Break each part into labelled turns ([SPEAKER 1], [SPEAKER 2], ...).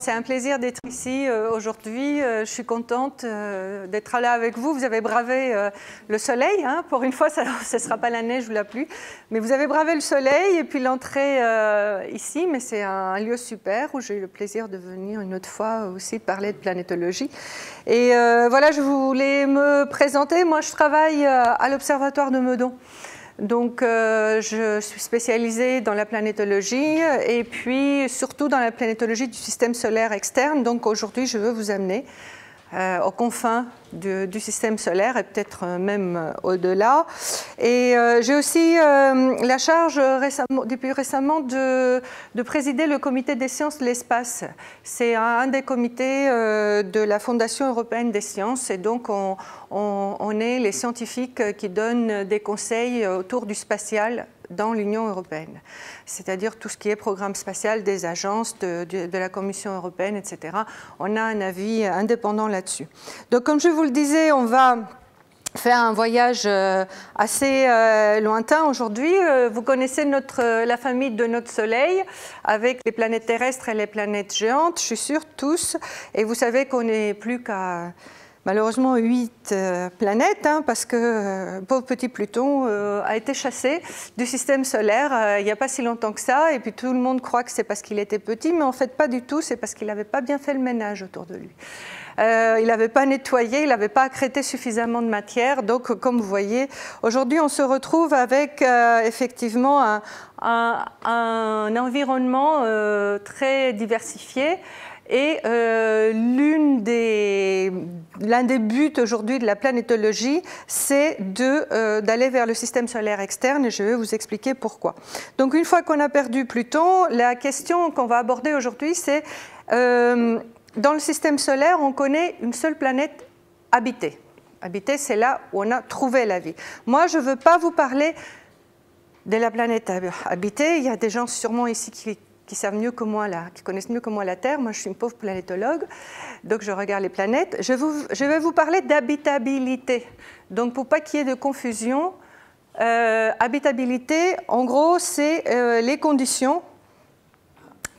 [SPEAKER 1] C'est un plaisir d'être ici aujourd'hui. Je suis contente d'être là avec vous. Vous avez bravé le soleil. Hein. Pour une fois, ce ne sera pas la neige ou la pluie. Mais vous avez bravé le soleil et puis l'entrée ici. Mais c'est un lieu super où j'ai eu le plaisir de venir une autre fois aussi parler de planétologie. Et voilà, je voulais me présenter. Moi, je travaille à l'Observatoire de Meudon. Donc, je suis spécialisée dans la planétologie et puis surtout dans la planétologie du système solaire externe. Donc, aujourd'hui, je veux vous amener aux confins du système solaire et peut-être même au-delà. Et j'ai aussi la charge depuis récemment de présider le comité des sciences de l'espace. C'est un des comités de la Fondation européenne des sciences et donc on est les scientifiques qui donnent des conseils autour du spatial dans l'Union européenne, c'est-à-dire tout ce qui est programme spatial des agences, de la Commission européenne, etc. On a un avis indépendant là-dessus. Donc, comme je vous le disais, on va faire un voyage assez lointain aujourd'hui. Vous connaissez la famille de notre Soleil, avec les planètes terrestres et les planètes géantes, je suis sûre, tous. Et vous savez qu'on n'est plus qu'à malheureusement 8 planètes, hein, parce que pauvre petit Pluton a été chassé du système solaire il n'y a pas si longtemps que ça, et puis tout le monde croit que c'est parce qu'il était petit, mais en fait pas du tout, c'est parce qu'il n'avait pas bien fait le ménage autour de lui. Il n'avait pas nettoyé, il n'avait pas accrété suffisamment de matière, donc comme vous voyez, aujourd'hui on se retrouve avec effectivement un environnement très diversifié. Et l'un des buts aujourd'hui de la planétologie, c'est d'aller vers le système solaire externe, et je vais vous expliquer pourquoi. Donc une fois qu'on a perdu Pluton, la question qu'on va aborder aujourd'hui, c'est dans le système solaire, on connaît une seule planète habitée. Habitée, c'est là où on a trouvé la vie. Moi, je ne veux pas vous parler de la planète habitée. Il y a des gens sûrement ici qui savent mieux que moi, qui connaissent mieux que moi la Terre. Moi, je suis une pauvre planétologue, donc je regarde les planètes. Je vais vous parler d'habitabilité. Donc, pour pas qu'il y ait de confusion, habitabilité, en gros, c'est les conditions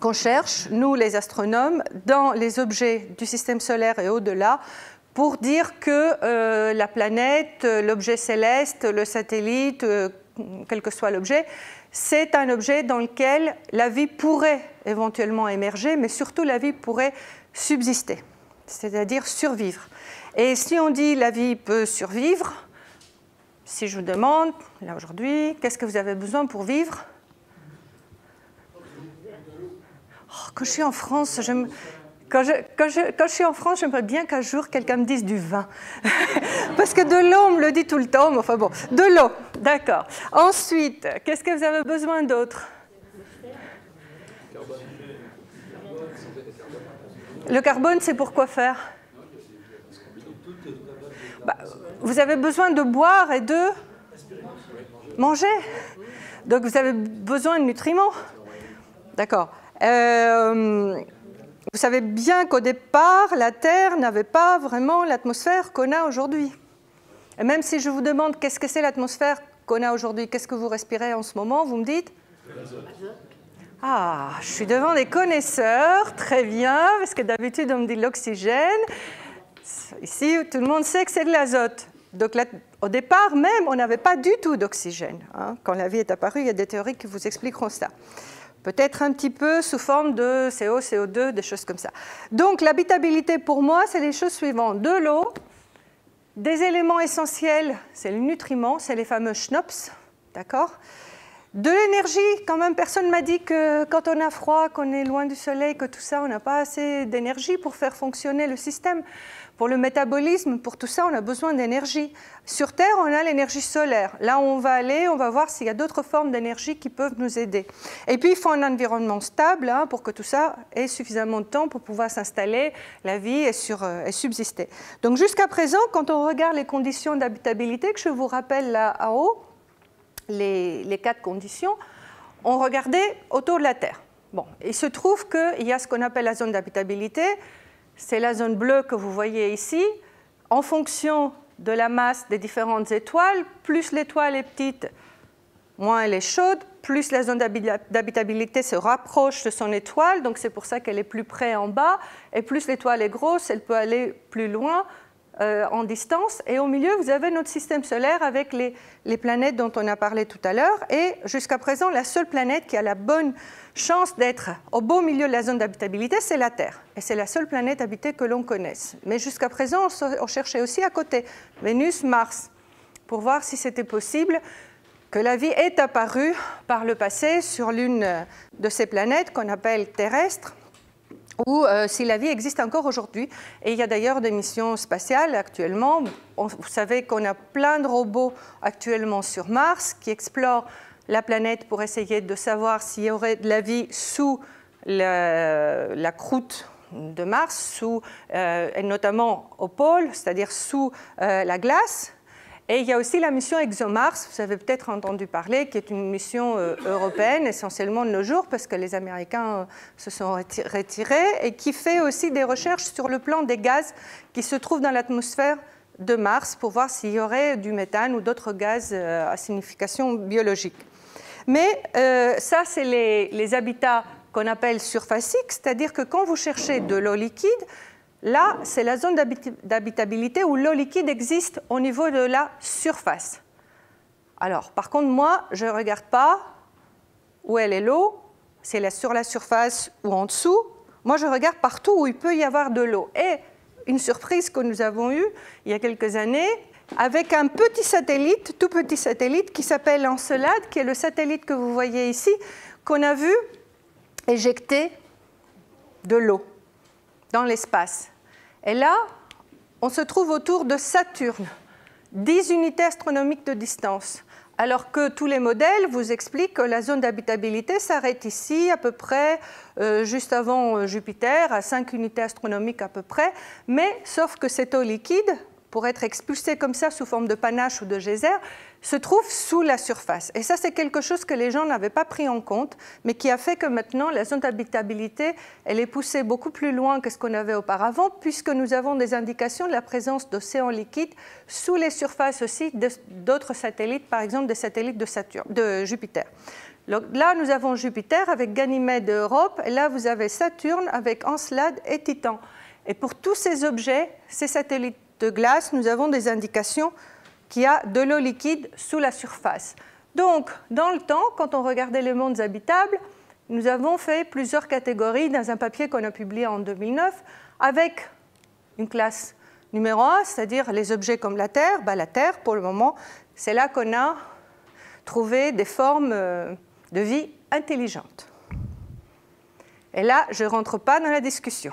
[SPEAKER 1] qu'on cherche, nous les astronomes, dans les objets du système solaire et au-delà, pour dire que la planète, l'objet céleste, le satellite, quel que soit l'objet, c'est un objet dans lequel la vie pourrait éventuellement émerger, mais surtout la vie pourrait subsister, c'est-à-dire survivre. Et si on dit la vie peut survivre, si je vous demande, là aujourd'hui, qu'est-ce que vous avez besoin pour vivre? Quand je suis en France, quand je suis en France, j'aimerais bien qu'un jour quelqu'un me dise du vin. Parce que de l'eau, on me le dit tout le temps, mais enfin bon, de l'eau, d'accord. Ensuite, qu'est-ce que vous avez besoin d'autre? Le carbone, c'est pour quoi faire? Vous avez besoin de boire et de manger. Donc vous avez besoin de nutriments. D'accord. Vous savez bien qu'au départ, la Terre n'avait pas vraiment l'atmosphère qu'on a aujourd'hui. Et même si je vous demande qu'est-ce que c'est l'atmosphère qu'on a aujourd'hui, qu'est-ce que vous respirez en ce moment, vous me dites? Ah, je suis devant des connaisseurs, très bien, parce que d'habitude on me dit l'oxygène. Ici, tout le monde sait que c'est de l'azote. Donc là, au départ même, on n'avait pas du tout d'oxygène. Hein. Quand la vie est apparue, il y a des théories qui vous expliqueront ça. Peut-être un petit peu sous forme de CO, CO2, des choses comme ça. Donc l'habitabilité pour moi, c'est les choses suivantes. De l'eau, des éléments essentiels, c'est les nutriments, c'est les fameux schnops, d'accord? De l'énergie, quand même, personne ne m'a dit que quand on a froid, qu'on est loin du soleil, que tout ça, on n'a pas assez d'énergie pour faire fonctionner le système. Pour le métabolisme, pour tout ça, on a besoin d'énergie. Sur Terre, on a l'énergie solaire. Là où on va aller, on va voir s'il y a d'autres formes d'énergie qui peuvent nous aider. Et puis, il faut un environnement stable hein, pour que tout ça ait suffisamment de temps pour pouvoir s'installer, la vie et subsister. Donc, jusqu'à présent, quand on regarde les conditions d'habitabilité, que je vous rappelle là en haut, les 4 conditions, on regardait autour de la Terre. Bon, il se trouve qu'il y a ce qu'on appelle la zone d'habitabilité. C'est la zone bleue que vous voyez ici. En fonction de la masse des différentes étoiles, plus l'étoile est petite, moins elle est chaude, plus la zone d'habitabilité se rapproche de son étoile, donc c'est pour ça qu'elle est plus près en bas, et plus l'étoile est grosse, elle peut aller plus loin en distance. Et au milieu, vous avez notre système solaire avec les planètes dont on a parlé tout à l'heure. Et jusqu'à présent, la seule planète qui a la bonne chance d'être au beau milieu de la zone d'habitabilité, c'est la Terre. Et c'est la seule planète habitée que l'on connaisse. Mais jusqu'à présent, on cherchait aussi à côté, Vénus, Mars, pour voir si c'était possible que la vie est apparue par le passé sur l'une de ces planètes qu'on appelle terrestres, ou si la vie existe encore aujourd'hui. Et il y a d'ailleurs des missions spatiales actuellement. Vous savez qu'on a plein de robots actuellement sur Mars qui explorent la planète pour essayer de savoir s'il y aurait de la vie sous la croûte de Mars, et notamment au pôle, c'est-à-dire sous la glace. Et il y a aussi la mission ExoMars, vous avez peut-être entendu parler, qui est une mission européenne, essentiellement de nos jours, parce que les Américains se sont retirés, et qui fait aussi des recherches sur le plan des gaz qui se trouvent dans l'atmosphère de Mars, pour voir s'il y aurait du méthane ou d'autres gaz à signification biologique. Mais ça, c'est les habitats qu'on appelle surfaciques, c'est-à-dire que quand vous cherchez de l'eau liquide, là, c'est la zone d'habitabilité où l'eau liquide existe au niveau de la surface. Alors, par contre, moi, je ne regarde pas où elle est l'eau, si elle est sur la surface ou en dessous. Moi, je regarde partout où il peut y avoir de l'eau. Et une surprise que nous avons eue il y a quelques années, avec un petit satellite, tout petit satellite, qui s'appelle Encelade, qui est le satellite que vous voyez ici, qu'on a vu éjecter de l'eau dans l'espace. Et là, on se trouve autour de Saturne, 10 unités astronomiques de distance, alors que tous les modèles vous expliquent que la zone d'habitabilité s'arrête ici, à peu près, juste avant Jupiter, à 5 unités astronomiques à peu près, mais sauf que cette eau liquide, pour être expulsée comme ça sous forme de panache ou de geyser, se trouve sous la surface. Et ça, c'est quelque chose que les gens n'avaient pas pris en compte, mais qui a fait que maintenant, la zone d'habitabilité, elle est poussée beaucoup plus loin que ce qu'on avait auparavant, puisque nous avons des indications de la présence d'océans liquides sous les surfaces aussi d'autres satellites, par exemple des satellites de Jupiter. Donc là, nous avons Jupiter avec Ganymède et Europe, et là, vous avez Saturne avec Encelade et Titan. Et pour tous ces objets, ces satellites de glace, nous avons des indications qu'il y a de l'eau liquide sous la surface. Donc, dans le temps, quand on regardait les mondes habitables, nous avons fait plusieurs catégories dans un papier qu'on a publié en 2009, avec une classe numéro 1, c'est-à-dire les objets comme la Terre. La Terre, pour le moment, c'est là qu'on a trouvé des formes de vie intelligentes. Et là, je ne rentre pas dans la discussion.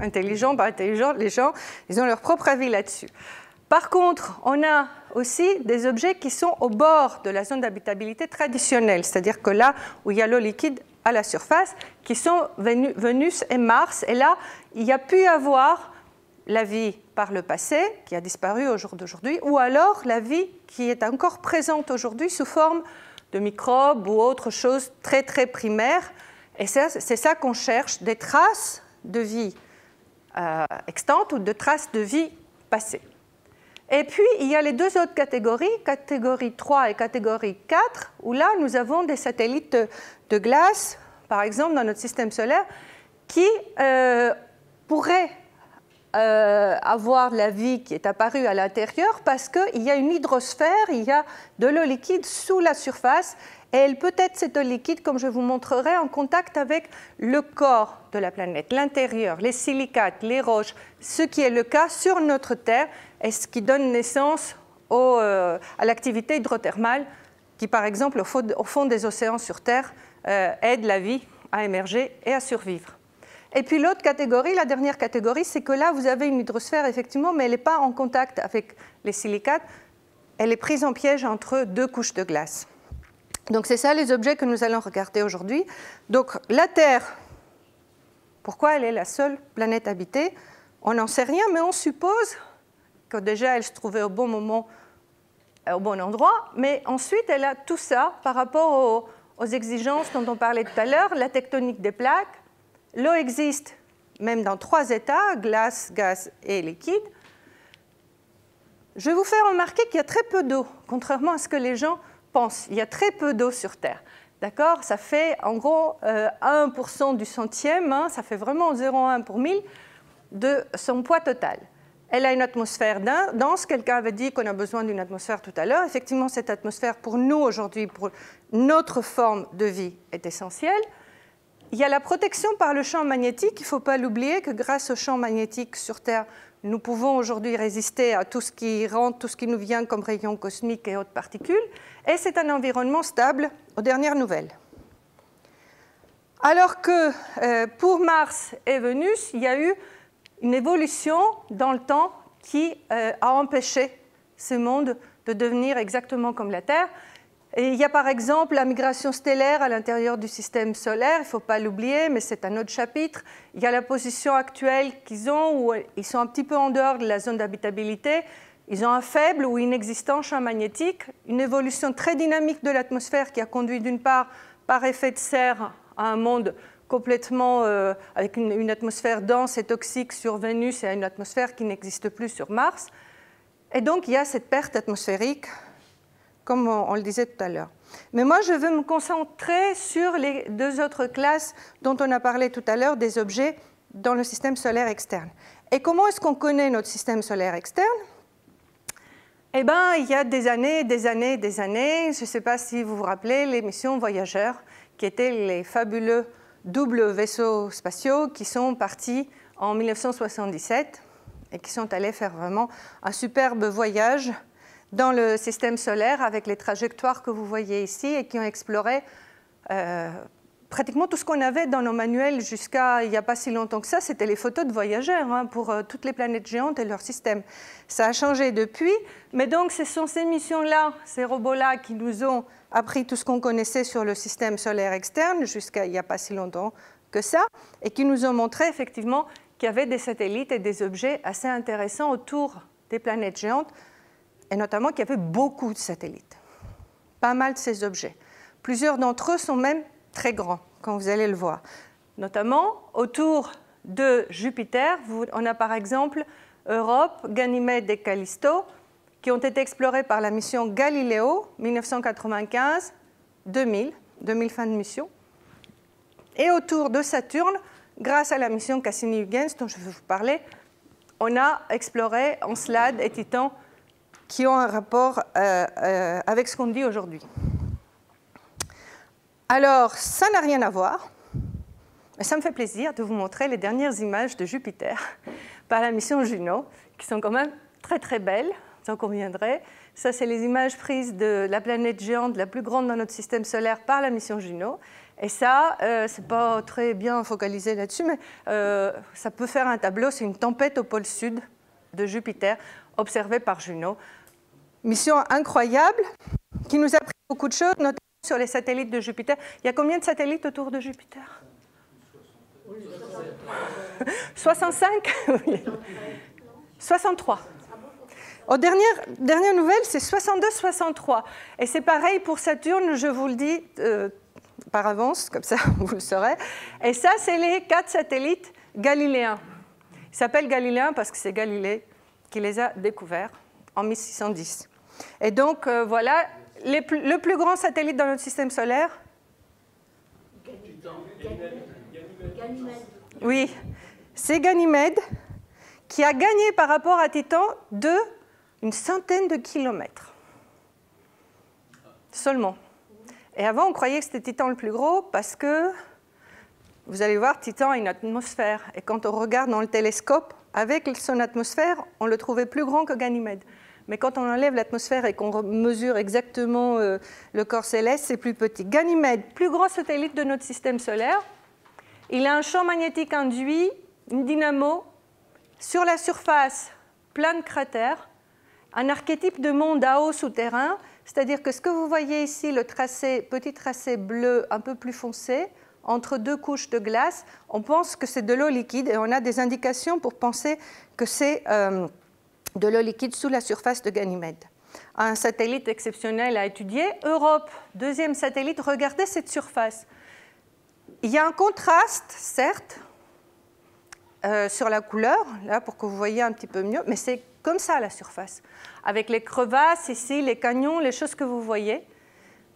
[SPEAKER 1] Intelligent, pas intelligent, les gens, ils ont leur propre avis là-dessus. Par contre, on a aussi des objets qui sont au bord de la zone d'habitabilité traditionnelle, c'est-à-dire que là où il y a l'eau liquide à la surface, qui sont Vénus et Mars. Et là, il y a pu y avoir la vie par le passé, qui a disparu au jour d'aujourd'hui, ou alors la vie qui est encore présente aujourd'hui sous forme de microbes ou autre chose très, très primaire. Et c'est ça qu'on cherche, des traces de vie extantes ou de traces de vie passée. Et puis, il y a les deux autres catégories, catégorie 3 et catégorie 4, où là, nous avons des satellites de glace, par exemple, dans notre système solaire, qui pourraient avoir la vie qui est apparue à l'intérieur parce qu'il y a une hydrosphère, il y a de l'eau liquide sous la surface, et elle peut être, cette eau liquide, comme je vous montrerai, en contact avec le corps de la planète, l'intérieur, les silicates, les roches, ce qui est le cas sur notre Terre, et ce qui donne naissance à l'activité hydrothermale qui, par exemple, au fond des océans sur Terre, aide la vie à émerger et à survivre. Et puis l'autre catégorie, la dernière catégorie, c'est que là, vous avez une hydrosphère, effectivement, mais elle n'est pas en contact avec les silicates, elle est prise en piège entre deux couches de glace. Donc c'est ça les objets que nous allons regarder aujourd'hui. Donc la Terre, pourquoi elle est la seule planète habitée? On n'en sait rien, mais on suppose que déjà elle se trouvait au bon moment, au bon endroit, mais ensuite elle a tout ça par rapport aux exigences dont on parlait tout à l'heure, la tectonique des plaques. L'eau existe même dans 3 états, glace, gaz et liquide. Je vais vous faire remarquer qu'il y a très peu d'eau, contrairement à ce que les gens pensent. Il y a très peu d'eau sur Terre. D'accord? Ça fait en gros 1% du centième, hein, ça fait vraiment 0,1 pour 1000 de son poids total. Elle a une atmosphère dense. Quelqu'un avait dit qu'on a besoin d'une atmosphère tout à l'heure. Effectivement, cette atmosphère, pour nous aujourd'hui, pour notre forme de vie, est essentielle. Il y a la protection par le champ magnétique. Il ne faut pas l'oublier que grâce au champ magnétique sur Terre, nous pouvons aujourd'hui résister à tout ce qui rentre, tout ce qui nous vient comme rayons cosmiques et autres particules. Et c'est un environnement stable aux dernières nouvelles. Alors que pour Mars et Vénus, il y a eu une évolution dans le temps qui a empêché ce monde de devenir exactement comme la Terre. Et il y a par exemple la migration stellaire à l'intérieur du système solaire, il ne faut pas l'oublier, mais c'est un autre chapitre. Il y a la position actuelle qu'ils ont, où ils sont un petit peu en dehors de la zone d'habitabilité. Ils ont un faible ou inexistant champ magnétique, une évolution très dynamique de l'atmosphère qui a conduit d'une part, par effet de serre, à un monde complètement avec une atmosphère dense et toxique sur Vénus et à une atmosphère qui n'existe plus sur Mars. Et donc il y a cette perte atmosphérique, comme on le disait tout à l'heure. Mais moi, je veux me concentrer sur les deux autres classes dont on a parlé tout à l'heure, des objets dans le système solaire externe. Et comment est-ce qu'on connaît notre système solaire externe? Eh bien, il y a des années, je ne sais pas si vous vous rappelez, les missions Voyageurs, qui étaient les fabuleux doubles vaisseaux spatiaux qui sont partis en 1977 et qui sont allés faire vraiment un superbe voyage dans le système solaire avec les trajectoires que vous voyez ici et qui ont exploré pratiquement tout ce qu'on avait dans nos manuels jusqu'à il n'y a pas si longtemps que ça. C'était les photos de voyageurs hein, pour toutes les planètes géantes et leur système. Ça a changé depuis, mais donc ce sont ces missions-là, ces robots-là qui nous ont appris tout ce qu'on connaissait sur le système solaire externe jusqu'à il n'y a pas si longtemps que ça et qui nous ont montré effectivement qu'il y avait des satellites et des objets assez intéressants autour des planètes géantes, et notamment qu'il y avait beaucoup de satellites, pas mal de ces objets. Plusieurs d'entre eux sont même très grands, quand vous allez le voir. Notamment autour de Jupiter, on a par exemple Europe, Ganymède et Callisto, qui ont été explorés par la mission Galileo 1995, 2000 fin de mission. Et autour de Saturne, grâce à la mission Cassini-Huygens dont je vais vous parler, on a exploré Encelade et Titan qui ont un rapport avec ce qu'on dit aujourd'hui. Alors, ça n'a rien à voir, mais ça me fait plaisir de vous montrer les dernières images de Jupiter par la mission Juno, qui sont quand même très très belles, vous en conviendrez. Ça, c'est les images prises de la planète géante la plus grande dans notre système solaire par la mission Juno. Et ça, c'est pas très bien focalisé là-dessus, mais ça peut faire un tableau. C'est une tempête au pôle sud de Jupiter, observée par Juno. Mission incroyable qui nous a appris beaucoup de choses, notamment sur les satellites de Jupiter. Il y a combien de satellites autour de Jupiter? 65 63. Aux dernières nouvelles, c'est 62-63. Et c'est pareil pour Saturne, je vous le dis par avance, comme ça vous le saurez. Et ça, c'est les 4 satellites galiléens. Ils s'appellent galiléens parce que c'est Galilée qui les a découverts en 1610. Et donc, voilà, le plus grand satellite dans notre système solaire. Ganymède. Oui, c'est Ganymède qui a gagné par rapport à Titan une centaine de kilomètres. Seulement. Et avant, on croyait que c'était Titan le plus gros parce que, vous allez voir, Titan a une atmosphère. Et quand on regarde dans le télescope, avec son atmosphère, on le trouvait plus grand que Ganymède. Mais quand on enlève l'atmosphère et qu'on mesure exactement le corps céleste, c'est plus petit. Ganymède, plus grand satellite de notre système solaire, il a un champ magnétique induit, une dynamo, sur la surface, plein de cratères, un archétype de monde à eau souterrain, c'est-à-dire que ce que vous voyez ici, le tracé, petit tracé bleu un peu plus foncé, entre 2 couches de glace, on pense que c'est de l'eau liquide et on a des indications pour penser que c'est de l'eau liquide sous la surface de Ganymède. Un satellite exceptionnel à étudier. Europe, deuxième satellite, regardez cette surface. Il y a un contraste, certes, sur la couleur, là pour que vous voyez un petit peu mieux, mais c'est comme ça la surface, avec les crevasses ici, les canyons, les choses que vous voyez.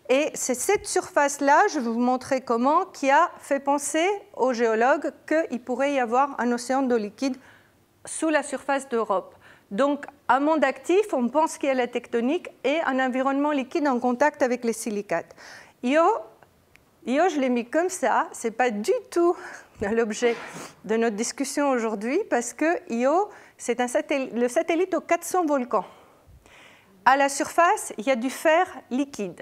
[SPEAKER 1] Et c'est cette surface-là, je vais vous montrer comment, qui a fait penser aux géologues qu'il pourrait y avoir un océan d'eau liquide sous la surface d'Europe. Donc, un monde actif, on pense qu'il y a la tectonique et un environnement liquide en contact avec les silicates. Io, je l'ai mis comme ça, ce n'est pas du tout l'objet de notre discussion aujourd'hui parce que Io, c'est le satellite aux 400 volcans. À la surface, il y a du fer liquide.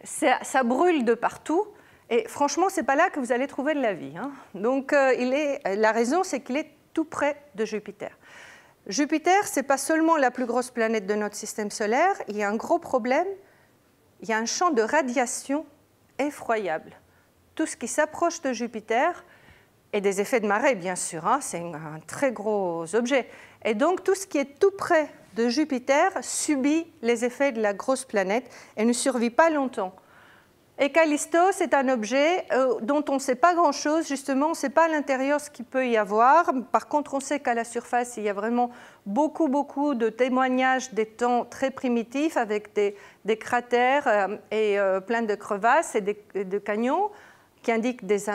[SPEAKER 1] Ça brûle de partout et franchement, ce n'est pas là que vous allez trouver de la vie. Hein. Donc, la raison, c'est qu'il est tout près de Jupiter. Jupiter, ce n'est pas seulement la plus grosse planète de notre système solaire, il y a un gros problème, il y a un champ de radiation effroyable. Tout ce qui s'approche de Jupiter, et des effets de marée bien sûr, hein, c'est un très gros objet, et donc tout ce qui est tout près de Jupiter subit les effets de la grosse planète et ne survit pas longtemps. Et Callisto, c'est un objet dont on ne sait pas grand-chose, justement, on ne sait pas à l'intérieur ce qu'il peut y avoir. Par contre, on sait qu'à la surface, il y a vraiment beaucoup de témoignages des temps très primitifs avec des cratères et plein de crevasses et de canyons qui indiquent des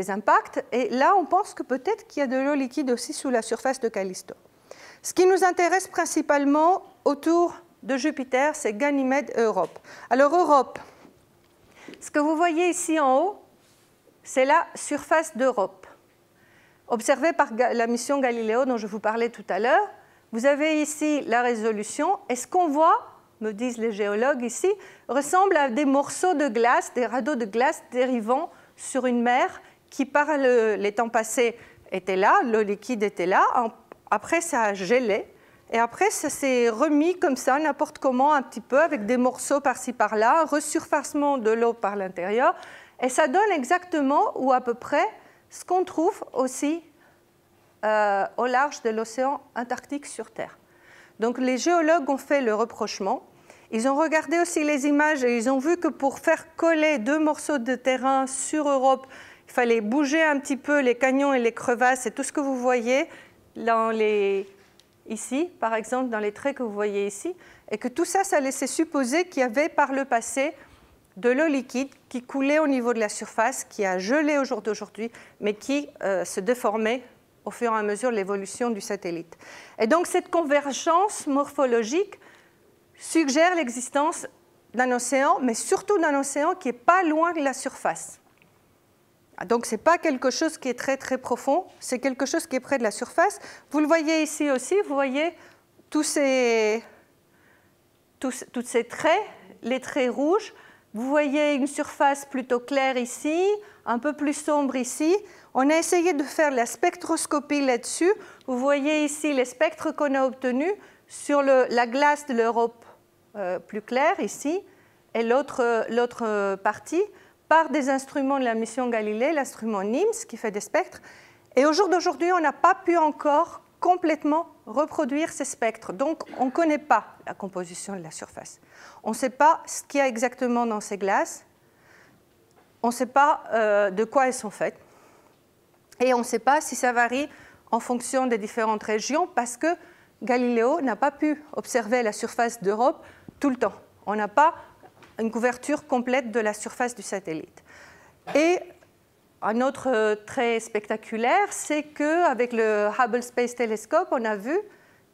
[SPEAKER 1] impacts. Et là, on pense que peut-être qu'il y a de l'eau liquide aussi sous la surface de Callisto. Ce qui nous intéresse principalement autour de Jupiter, c'est Ganymède et Europe. Alors, Europe, ce que vous voyez ici en haut, c'est la surface d'Europe, observée par la mission Galileo dont je vous parlais tout à l'heure. Vous avez ici la résolution, et ce qu'on voit, me disent les géologues ici, ressemble à des morceaux de glace, des radeaux de glace dérivant sur une mer qui, par les temps passés, était là, l'eau liquide était là. Après, ça a gelé. Et après, ça s'est remis comme ça, n'importe comment, un petit peu, avec des morceaux par-ci, par-là, un resurfacement de l'eau par l'intérieur. Et ça donne exactement, ou à peu près, ce qu'on trouve aussi au large de l'océan Antarctique sur Terre. Donc les géologues ont fait le rapprochement. Ils ont regardé aussi les images et ils ont vu que pour faire coller deux morceaux de terrain sur Europe, il fallait bouger un petit peu les canyons et les crevasses et tout ce que vous voyez ici, par exemple, dans les traits que vous voyez ici, et que tout ça, ça laissait supposer qu'il y avait par le passé de l'eau liquide qui coulait au niveau de la surface, qui a gelé au jour d'aujourd'hui, mais qui se déformait au fur et à mesure de l'évolution du satellite. Et donc cette convergence morphologique suggère l'existence d'un océan, mais surtout d'un océan qui n'est pas loin de la surface. Donc ce n'est pas quelque chose qui est très profond, c'est quelque chose qui est près de la surface. Vous le voyez ici aussi, vous voyez tous ces traits, les traits rouges. Vous voyez une surface plutôt claire ici, un peu plus sombre ici. On a essayé de faire la spectroscopie là-dessus. Vous voyez ici les spectres qu'on a obtenus sur la glace de l'Europe plus claire ici, et l'autre partie, par des instruments de la mission Galilée, l'instrument NIMS qui fait des spectres. Et au jour d'aujourd'hui, on n'a pas pu encore complètement reproduire ces spectres. Donc, on ne connaît pas la composition de la surface. On ne sait pas ce qu'il y a exactement dans ces glaces. On ne sait pas de quoi elles sont faites. Et on ne sait pas si ça varie en fonction des différentes régions parce que Galiléo n'a pas pu observer la surface d'Europe tout le temps. On n'a pas une couverture complète de la surface du satellite. Et un autre trait spectaculaire, c'est qu'avec le Hubble Space Telescope, on a vu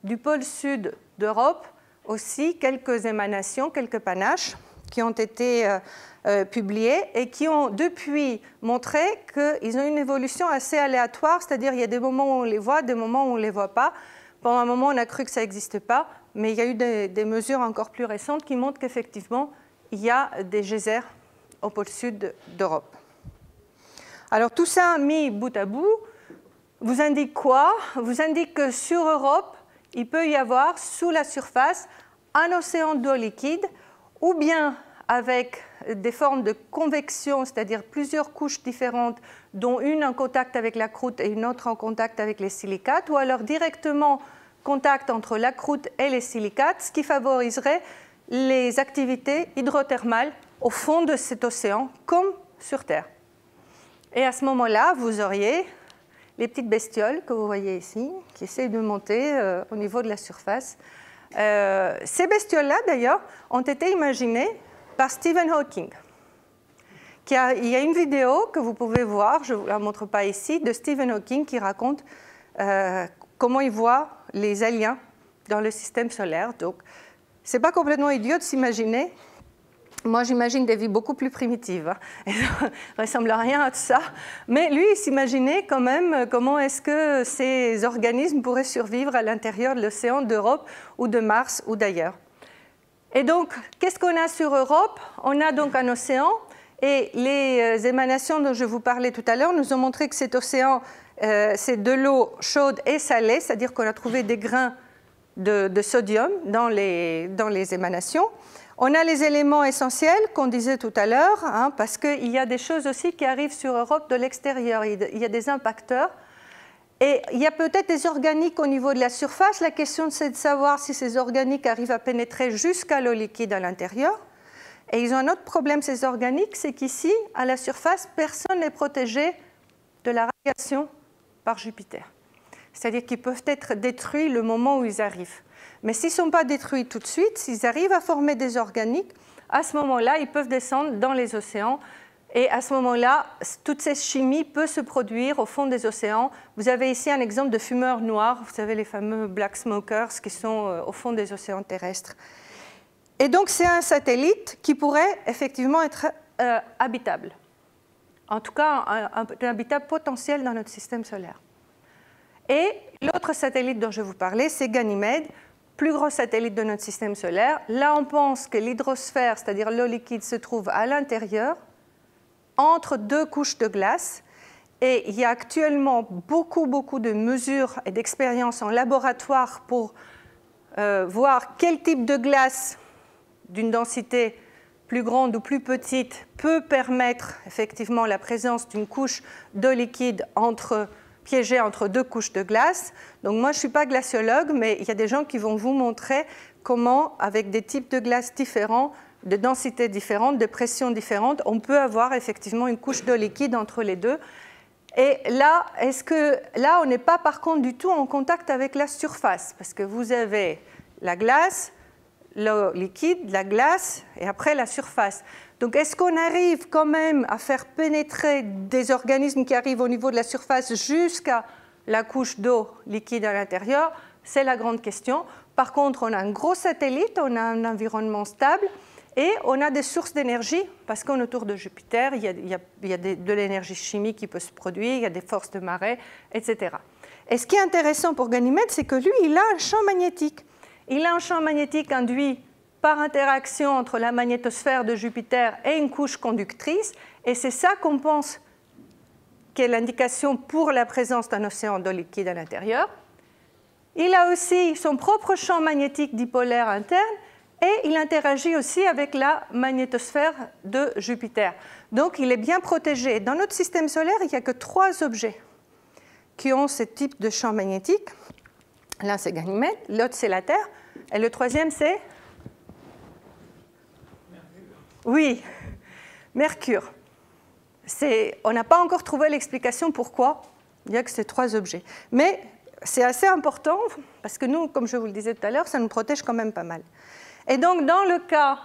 [SPEAKER 1] du pôle sud d'Europe aussi quelques émanations, quelques panaches qui ont été publiés et qui ont depuis montré qu'ils ont une évolution assez aléatoire, c'est-à-dire il y a des moments où on les voit, des moments où on ne les voit pas. Pendant un moment, on a cru que ça n'existait pas, mais il y a eu des mesures encore plus récentes qui montrent qu'effectivement, il y a des geysers au pôle sud d'Europe. Alors tout ça mis bout à bout vous indique quoi? Vous indique que sur Europe, il peut y avoir sous la surface un océan d'eau liquide, ou bien avec des formes de convection, c'est-à-dire plusieurs couches différentes, dont une en contact avec la croûte et une autre en contact avec les silicates, ou alors directement contact entre la croûte et les silicates, ce qui favoriserait les activités hydrothermales au fond de cet océan, comme sur Terre. Et à ce moment-là, vous auriez les petites bestioles que vous voyez ici, qui essayent de monter au niveau de la surface. Ces bestioles-là, d'ailleurs, ont été imaginées par Stephen Hawking. Il y a une vidéo que vous pouvez voir, je ne vous la montre pas ici, de Stephen Hawking qui raconte comment il voit les aliens dans le système solaire. Donc, ce n'est pas complètement idiot de s'imaginer. Moi, j'imagine des vies beaucoup plus primitives. Hein. Elles ne ressemblent à rien à tout ça. Mais lui, il s'imaginait quand même comment est-ce que ces organismes pourraient survivre à l'intérieur de l'océan d'Europe ou de Mars ou d'ailleurs. Et donc, qu'est-ce qu'on a sur Europe? On a donc un océan. Et les émanations dont je vous parlais tout à l'heure nous ont montré que cet océan, c'est de l'eau chaude et salée, c'est-à-dire qu'on a trouvé des grains de sodium dans les émanations. On a les éléments essentiels qu'on disait tout à l'heure, hein, parce qu'il y a des choses aussi qui arrivent sur Europe de l'extérieur. Il y a des impacteurs. Et il y a peut-être des organiques au niveau de la surface. La question, c'est de savoir si ces organiques arrivent à pénétrer jusqu'à l'eau liquide à l'intérieur. Et ils ont un autre problème, ces organiques, c'est qu'ici, à la surface, personne n'est protégé de la radiation par Jupiter. C'est-à-dire qu'ils peuvent être détruits le moment où ils arrivent. Mais s'ils ne sont pas détruits tout de suite, s'ils arrivent à former des organiques, à ce moment-là, ils peuvent descendre dans les océans. Et à ce moment-là, toute cette chimie peut se produire au fond des océans. Vous avez ici un exemple de fumeurs noirs, vous savez, les fameux black smokers qui sont au fond des océans terrestres. Et donc, c'est un satellite qui pourrait effectivement être habitable. En tout cas, un habitable potentiel dans notre système solaire. Et l'autre satellite dont je vous parlais, c'est Ganymède, plus gros satellite de notre système solaire. Là, on pense que l'hydrosphère, c'est-à-dire l'eau liquide, se trouve à l'intérieur, entre deux couches de glace. Et il y a actuellement beaucoup de mesures et d'expériences en laboratoire pour voir quel type de glace d'une densité plus grande ou plus petite peut permettre effectivement la présence d'une couche d'eau liquide piégée entre deux couches de glace. Donc moi, je ne suis pas glaciologue, mais il y a des gens qui vont vous montrer comment, avec des types de glace différents, de densités différentes, de pressions différentes, on peut avoir effectivement une couche d'eau liquide entre les deux. Et là, on n'est pas par contre du tout en contact avec la surface, parce que vous avez la glace, l'eau liquide, la glace et après la surface. Donc est-ce qu'on arrive quand même à faire pénétrer des organismes qui arrivent au niveau de la surface jusqu'à la couche d'eau liquide à l'intérieur? C'est la grande question. Par contre, on a un gros satellite, on a un environnement stable et on a des sources d'énergie parce qu'on est autour de Jupiter, il y a de l'énergie chimique qui peut se produire, il y a des forces de marée, etc. Et ce qui est intéressant pour Ganymède, c'est que lui, il a un champ magnétique. Il a un champ magnétique induit par interaction entre la magnétosphère de Jupiter et une couche conductrice, et c'est ça qu'on pense qu'est l'indication pour la présence d'un océan d'eau liquide à l'intérieur. Il a aussi son propre champ magnétique dipolaire interne, et il interagit aussi avec la magnétosphère de Jupiter. Donc il est bien protégé. Dans notre système solaire, il n'y a que 3 objets qui ont ce type de champ magnétique. L'un, c'est Ganymède, l'autre, c'est la Terre, et le troisième, c'est Mercure. Oui, Mercure. On n'a pas encore trouvé l'explication pourquoi il n'y a que ces 3 objets. Mais c'est assez important, parce que nous, comme je vous le disais tout à l'heure, ça nous protège quand même pas mal. Et donc, dans le cas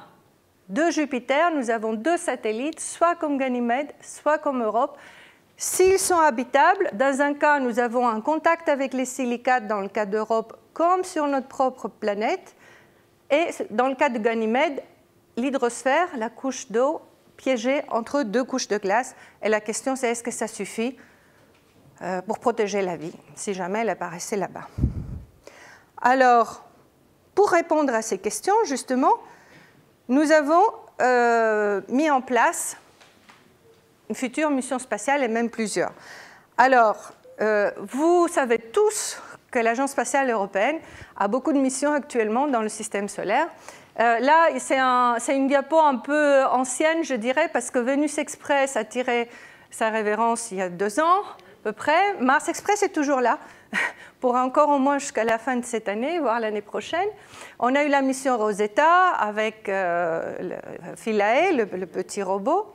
[SPEAKER 1] de Jupiter, nous avons 2 satellites, soit comme Ganymède, soit comme Europe. S'ils sont habitables, dans un cas, nous avons un contact avec les silicates, dans le cas d'Europe, comme sur notre propre planète. Et dans le cas de Ganymède, l'hydrosphère, la couche d'eau piégée entre 2 couches de glace. Et la question, c'est est-ce que ça suffit pour protéger la vie, si jamais elle apparaissait là-bas. Alors, pour répondre à ces questions, justement, nous avons mis en place une future mission spatiale et même plusieurs. Alors, vous savez tous que l'Agence spatiale européenne a beaucoup de missions actuellement dans le système solaire. Là, c'est une diapo un peu ancienne, je dirais, parce que Vénus Express a tiré sa révérence il y a 2 ans, à peu près. Mars Express est toujours là, pour encore au moins jusqu'à la fin de cette année, voire l'année prochaine. On a eu la mission Rosetta avec Philae, le petit robot.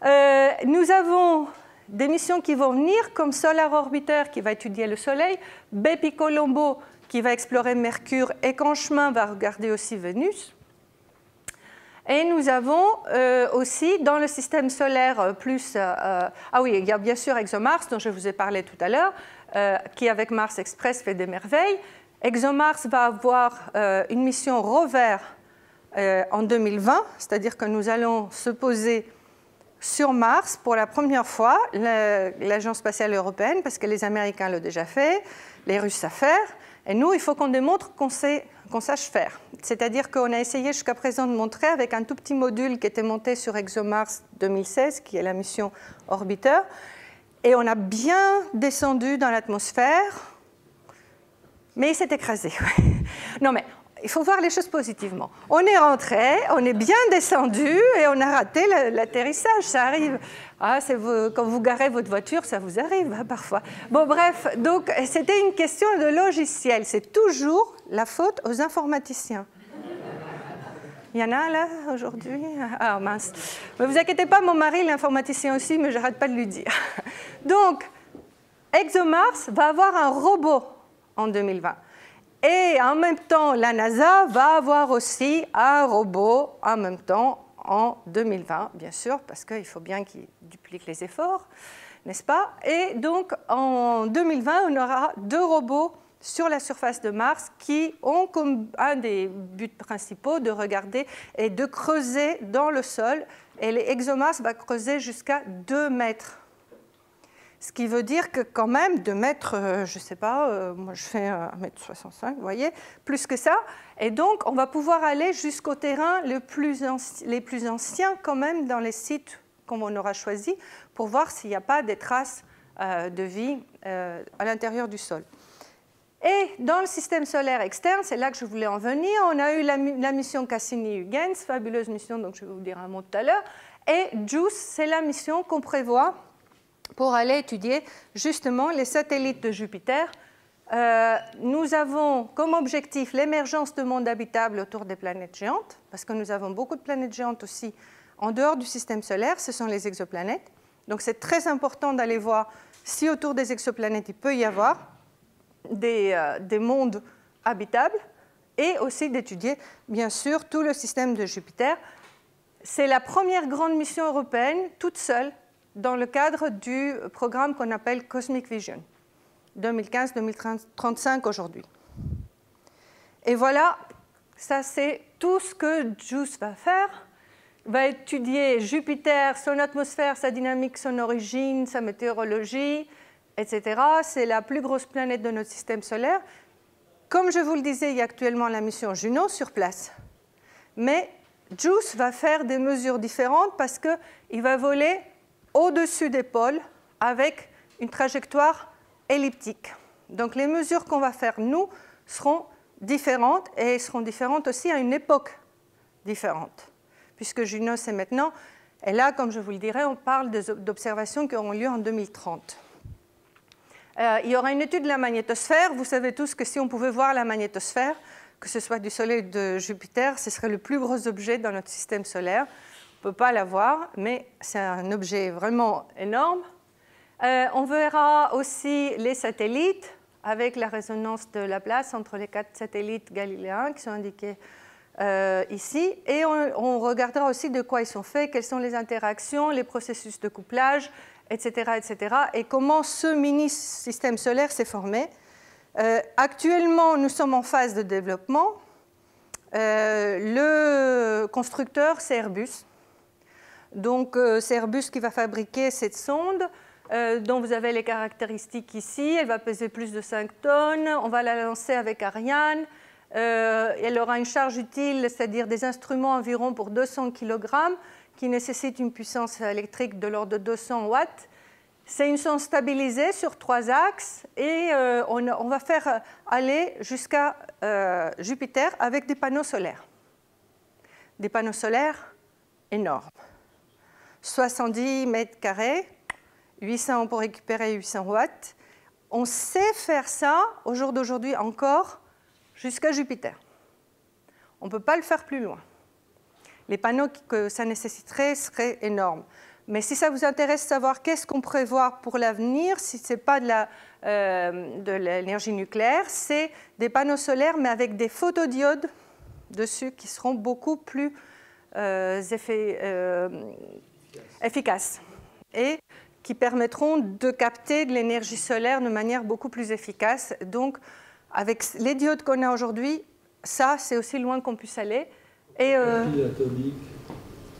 [SPEAKER 1] Nous avons des missions qui vont venir, comme Solar Orbiter qui va étudier le Soleil, Bepi Colombo qui va explorer Mercure et qu'en chemin va regarder aussi Vénus. Et nous avons aussi dans le système solaire plus... ah oui, il y a bien sûr ExoMars, dont je vous ai parlé tout à l'heure, qui avec Mars Express fait des merveilles. ExoMars va avoir une mission rover en 2020, c'est-à-dire que nous allons se poser sur Mars pour la première fois, l'Agence spatiale européenne, parce que les Américains l'ont déjà fait, les Russes savent faire, et nous, il faut qu'on démontre qu'on sache faire. C'est-à-dire qu'on a essayé jusqu'à présent de montrer avec un tout petit module qui était monté sur ExoMars 2016, qui est la mission Orbiter, et on a bien descendu dans l'atmosphère, mais il s'est écrasé. Non, mais il faut voir les choses positivement. On est rentré, on est bien descendu et on a raté l'atterrissage. Ça arrive. Ah, quand vous garez votre voiture, ça vous arrive hein, parfois. Bon, bref, donc c'était une question de logiciel. C'est toujours la faute aux informaticiens. Il y en a là aujourd'hui? Ah mince. Mais vous inquiétez pas, mon mari, l'informaticien aussi, mais je n'arrête pas de lui dire. Donc, ExoMars va avoir un robot en 2020. Et en même temps, la NASA va avoir aussi un robot en même temps en 2020, bien sûr, parce qu'il faut bien qu'il duplique les efforts, n'est-ce pas? Et donc, en 2020, on aura 2 robots sur la surface de Mars qui ont comme un des buts principaux de regarder et de creuser dans le sol. Et ExoMars va creuser jusqu'à 2 mètres. Ce qui veut dire que quand même, 2 mètres, je ne sais pas, moi je fais 1,65 m, vous voyez, plus que ça. Et donc, on va pouvoir aller jusqu'au terrain les plus anciens quand même dans les sites qu'on aura choisis pour voir s'il n'y a pas des traces de vie à l'intérieur du sol. Et dans le système solaire externe, c'est là que je voulais en venir, on a eu la mission Cassini-Huygens, fabuleuse mission, donc je vais vous dire un mot tout à l'heure. Et JUICE, c'est la mission qu'on prévoit pour aller étudier justement les satellites de Jupiter. Nous avons comme objectif l'émergence de mondes habitables autour des planètes géantes, parce que nous avons beaucoup de planètes géantes aussi en dehors du système solaire, ce sont les exoplanètes. Donc c'est très important d'aller voir si autour des exoplanètes il peut y avoir des mondes habitables et aussi d'étudier bien sûr tout le système de Jupiter. C'est la première grande mission européenne toute seule dans le cadre du programme qu'on appelle Cosmic Vision, 2015-2035 aujourd'hui. Et voilà, ça c'est tout ce que JUICE va faire. Il va étudier Jupiter, son atmosphère, sa dynamique, son origine, sa météorologie, etc. C'est la plus grosse planète de notre système solaire. Comme je vous le disais, il y a actuellement la mission Juno sur place. Mais JUICE va faire des mesures différentes parce qu'il va voler au-dessus des pôles avec une trajectoire elliptique. Donc les mesures qu'on va faire, nous, seront différentes et seront différentes aussi à une époque différente. Puisque Juno, c'est maintenant. Et là, comme je vous le dirai, on parle d'observations qui auront lieu en 2030. Il y aura une étude de la magnétosphère. Vous savez tous que si on pouvait voir la magnétosphère, que ce soit du Soleil ou de Jupiter, ce serait le plus gros objet dans notre système solaire. On ne peut pas la voir, mais c'est un objet vraiment énorme. On verra aussi les satellites avec la résonance de Laplace entre les 4 satellites galiléens qui sont indiqués ici. Et on regardera aussi de quoi ils sont faits, quelles sont les interactions, les processus de couplage, etc., etc. et comment ce mini-système solaire s'est formé. Actuellement, nous sommes en phase de développement. Le constructeur, c'est Airbus. Donc, c'est Airbus qui va fabriquer cette sonde dont vous avez les caractéristiques ici. Elle va peser plus de 5 tonnes. On va la lancer avec Ariane. Elle aura une charge utile, c'est-à-dire des instruments environ pour 200 kg, qui nécessitent une puissance électrique de l'ordre de 200 watts. C'est une sonde stabilisée sur 3 axes et on va faire aller jusqu'à Jupiter avec des panneaux solaires. Des panneaux solaires énormes. 70 mètres carrés, 800 pour récupérer 800 watts. On sait faire ça, au jour d'aujourd'hui encore, jusqu'à Jupiter. On ne peut pas le faire plus loin. Les panneaux que ça nécessiterait seraient énormes. Mais si ça vous intéresse de savoir qu'est-ce qu'on prévoit pour l'avenir, si ce n'est pas de l'énergie nucléaire, c'est des panneaux solaires, mais avec des photodiodes dessus qui seront beaucoup plus effets efficaces et qui permettront de capter de l'énergie solaire de manière beaucoup plus efficace. Donc, avec les diodes qu'on a aujourd'hui, ça, c'est aussi loin qu'on puisse aller. Et,
[SPEAKER 2] pile atomique.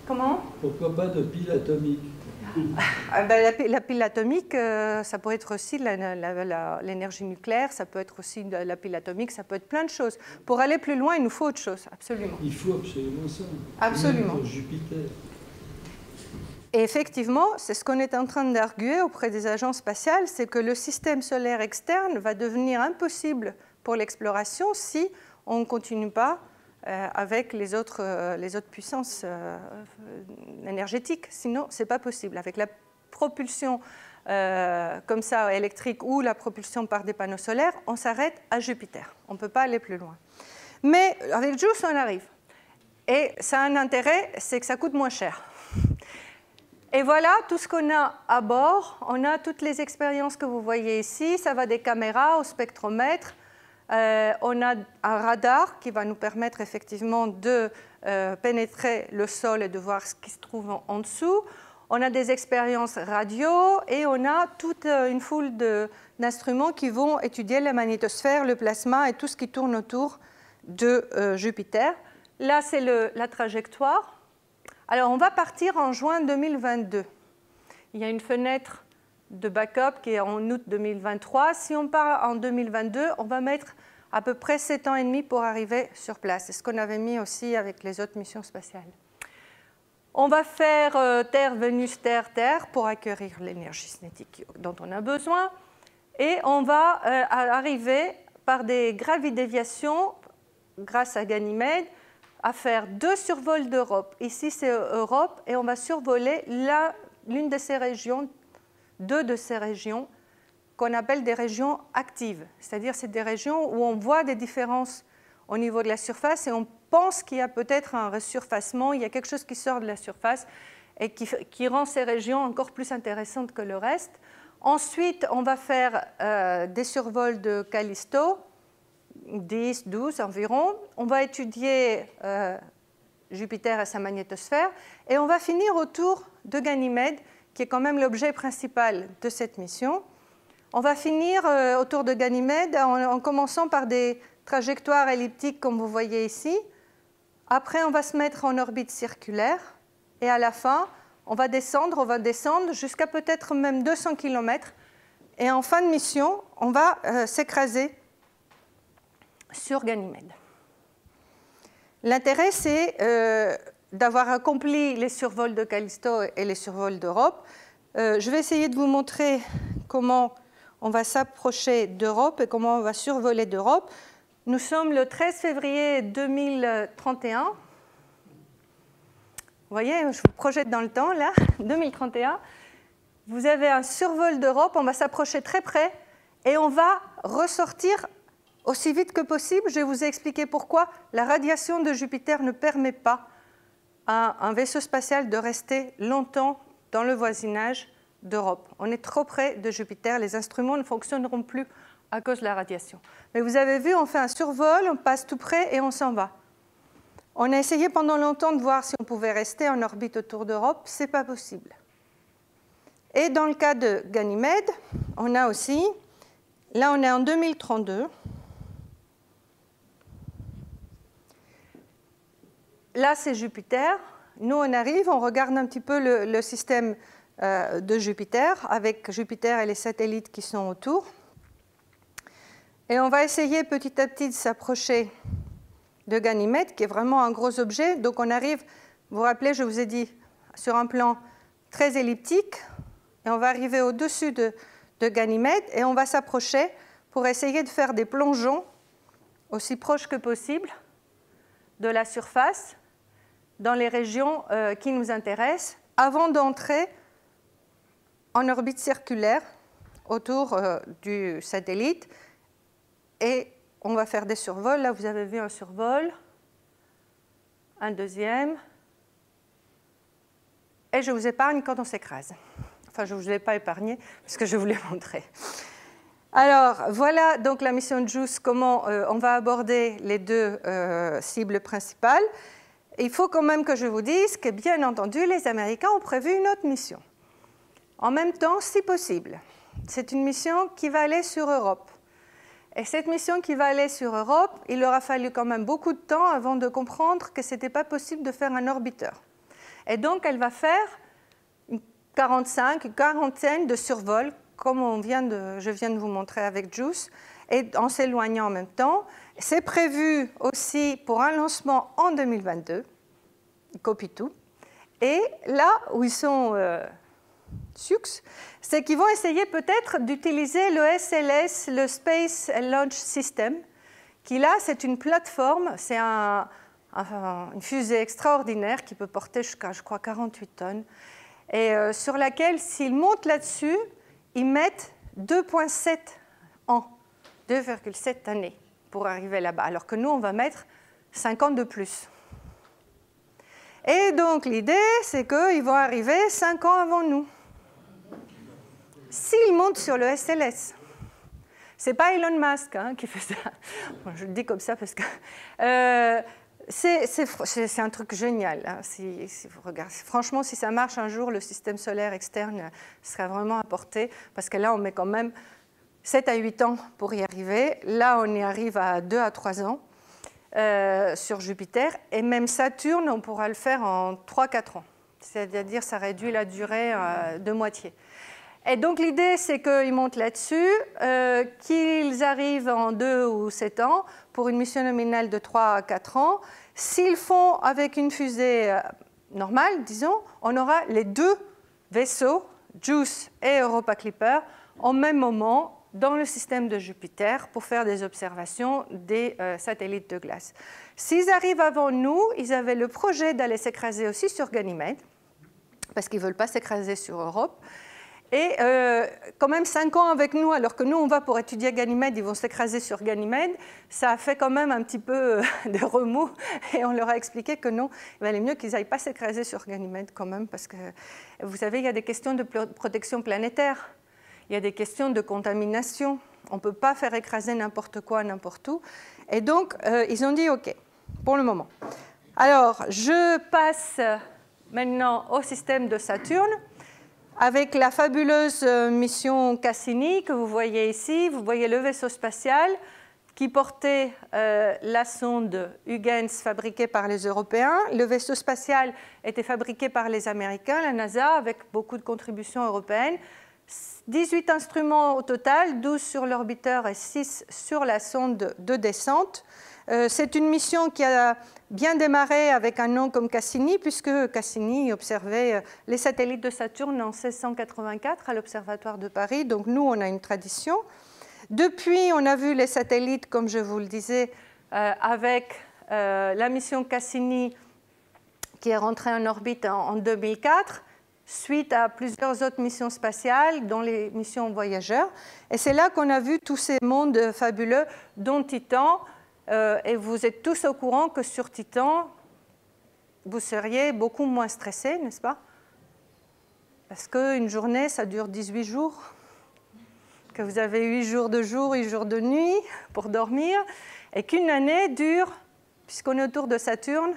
[SPEAKER 1] Comment?
[SPEAKER 2] Pourquoi pas de pile atomique?
[SPEAKER 1] La pile atomique, ça peut être aussi l'énergie nucléaire, ça peut être aussi la pile atomique, ça peut être plein de choses. Pour aller plus loin, il nous faut autre chose, absolument.
[SPEAKER 2] Il faut absolument ça.
[SPEAKER 1] Absolument.
[SPEAKER 2] Pour Jupiter.
[SPEAKER 1] Et effectivement, c'est ce qu'on est en train d'arguer auprès des agences spatiales, c'est que le système solaire externe va devenir impossible pour l'exploration si on ne continue pas avec les autres puissances énergétiques. Sinon, ce n'est pas possible. Avec la propulsion comme ça électrique ou la propulsion par des panneaux solaires, on s'arrête à Jupiter. On ne peut pas aller plus loin. Mais avec JUICE, on arrive. Et ça a un intérêt, c'est que ça coûte moins cher. Et voilà tout ce qu'on a à bord. On a toutes les expériences que vous voyez ici. Ça va des caméras au spectromètre. On a un radar qui va nous permettre effectivement de pénétrer le sol et de voir ce qui se trouve en dessous. On a des expériences radio et on a toute une foule d'instruments qui vont étudier la magnétosphère, le plasma et tout ce qui tourne autour de Jupiter. Là, c'est la trajectoire. Alors, on va partir en juin 2022. Il y a une fenêtre de backup qui est en août 2023. Si on part en 2022, on va mettre à peu près 7 ans et demi pour arriver sur place. C'est ce qu'on avait mis aussi avec les autres missions spatiales. On va faire Terre, Vénus, Terre, Terre pour acquérir l'énergie cinétique dont on a besoin. Et on va arriver par des gravidéviations, grâce à Ganymède, à faire 2 survols d'Europe. Ici, c'est Europe et on va survoler l'une de ces régions, 2 de ces régions qu'on appelle des régions actives. C'est-à-dire c'est des régions où on voit des différences au niveau de la surface et on pense qu'il y a peut-être un resurfacement, il y a quelque chose qui sort de la surface et qui rend ces régions encore plus intéressantes que le reste. Ensuite, on va faire des survols de Callisto, 10, 12 environ. On va étudier Jupiter et sa magnétosphère et on va finir autour de Ganymède, qui est quand même l'objet principal de cette mission. On va finir autour de Ganymède en commençant par des trajectoires elliptiques comme vous voyez ici. Après, on va se mettre en orbite circulaire et à la fin, on va descendre jusqu'à peut-être même 200 km. Et en fin de mission, on va s'écraser sur Ganymède. L'intérêt, c'est d'avoir accompli les survols de Callisto et les survols d'Europe. Je vais essayer de vous montrer comment on va s'approcher d'Europe et comment on va survoler d'Europe. Nous sommes le 13 février 2031. Vous voyez, je vous projette dans le temps, là, 2031. Vous avez un survol d'Europe, on va s'approcher très près et on va ressortir aussi vite que possible. Je vais vous expliquer pourquoi la radiation de Jupiter ne permet pas à un vaisseau spatial de rester longtemps dans le voisinage d'Europe. On est trop près de Jupiter, les instruments ne fonctionneront plus à cause de la radiation. Mais vous avez vu, on fait un survol, on passe tout près et on s'en va. On a essayé pendant longtemps de voir si on pouvait rester en orbite autour d'Europe, ce n'est pas possible. Et dans le cas de Ganymède, on a aussi, là on est en 2032, là c'est Jupiter, nous on arrive, on regarde un petit peu le système de Jupiter, avec Jupiter et les satellites qui sont autour. Et on va essayer petit à petit de s'approcher de Ganymède, qui est vraiment un gros objet. Donc on arrive, vous vous rappelez, je vous ai dit, sur un plan très elliptique, et on va arriver au-dessus de Ganymède, et on va s'approcher pour essayer de faire des plongeons aussi proches que possible de la surface, dans les régions qui nous intéressent, avant d'entrer en orbite circulaire autour du satellite. Et on va faire des survols. Là, vous avez vu un survol, un deuxième. Et je vous épargne quand on s'écrase. Enfin, je ne vous ai pas épargné, parce que je vous l'ai montré. Alors, voilà donc la mission JUICE, comment on va aborder les 2 cibles principales. il faut quand même que je vous dise que, bien entendu, les Américains ont prévu une autre mission. En même temps, si possible. C'est une mission qui va aller sur Europe. Et cette mission qui va aller sur Europe, il aura fallu quand même beaucoup de temps avant de comprendre que ce n'était pas possible de faire un orbiteur. Et donc, elle va faire une quarantaine de survols, comme je viens de vous montrer avec JUICE, et en s'éloignant en même temps. C'est prévu aussi pour un lancement en 2022, copie tout. Et là où ils sont c'est qu'ils vont essayer peut-être d'utiliser le SLS, le Space Launch System, qui là, c'est une plateforme, c'est une fusée extraordinaire qui peut porter jusqu'à, je crois, 48 tonnes, et sur laquelle, s'ils montent là-dessus, ils mettent 2,7 ans, 2,7 années pour arriver là-bas, alors que nous, on va mettre 5 ans de plus. Et donc, l'idée, c'est qu'ils vont arriver 5 ans avant nous. S'ils montent sur le SLS, ce n'est pas Elon Musk qui fait ça. Bon, je le dis comme ça parce que c'est un truc génial. Hein. Si vous regardez, franchement, si ça marche un jour, le système solaire externe sera vraiment à portée, parce que là, on met quand même 7 à 8 ans pour y arriver. Là, on y arrive à 2 à 3 ans sur Jupiter. Et même Saturne, on pourra le faire en 3-4 ans. C'est-à-dire, ça réduit la durée de moitié. Et donc l'idée, c'est qu'ils montent là-dessus, qu'ils arrivent en 2 ou 7 ans pour une mission nominale de 3 à 4 ans. S'ils font avec une fusée normale, disons, on aura les 2 vaisseaux, JUICE et Europa Clipper, au même moment dans le système de Jupiter pour faire des observations des satellites de glace. S'ils arrivent avant nous, ils avaient le projet d'aller s'écraser aussi sur Ganymède, parce qu'ils ne veulent pas s'écraser sur Europe. Et quand même 5 ans avec nous, alors que nous, on va pour étudier Ganymède, ils vont s'écraser sur Ganymède, ça a fait quand même un petit peu de remous. Et on leur a expliqué que non, il valait mieux qu'ils n'aillent pas s'écraser sur Ganymède quand même, parce que, vous savez, il y a des questions de protection planétaire, il y a des questions de contamination. On ne peut pas faire écraser n'importe quoi, n'importe où. Et donc, ils ont dit OK, pour le moment. Alors, je passe maintenant au système de Saturne. Avec la fabuleuse mission Cassini que vous voyez ici, vous voyez le vaisseau spatial qui portait la sonde Huygens fabriquée par les Européens. Le vaisseau spatial était fabriqué par les Américains, la NASA, avec beaucoup de contributions européennes. 18 instruments au total, 12 sur l'orbiteur et 6 sur la sonde de descente. C'est une mission qui a bien démarré avec un nom comme Cassini, puisque Cassini observait les satellites de Saturne en 1684 à l'Observatoire de Paris. Donc nous, on a une tradition. Depuis, on a vu les satellites, comme je vous le disais, avec la mission Cassini qui est rentrée en orbite en 2004, suite à plusieurs autres missions spatiales, dont les missions voyageurs. Et c'est là qu'on a vu tous ces mondes fabuleux, dont Titan. Et vous êtes tous au courant que sur Titan, vous seriez beaucoup moins stressés, n'est-ce pas? Parce qu'une journée, ça dure 18 jours, que vous avez 8 jours de jour, 8 jours de nuit pour dormir, et qu'une année dure, puisqu'on est autour de Saturne,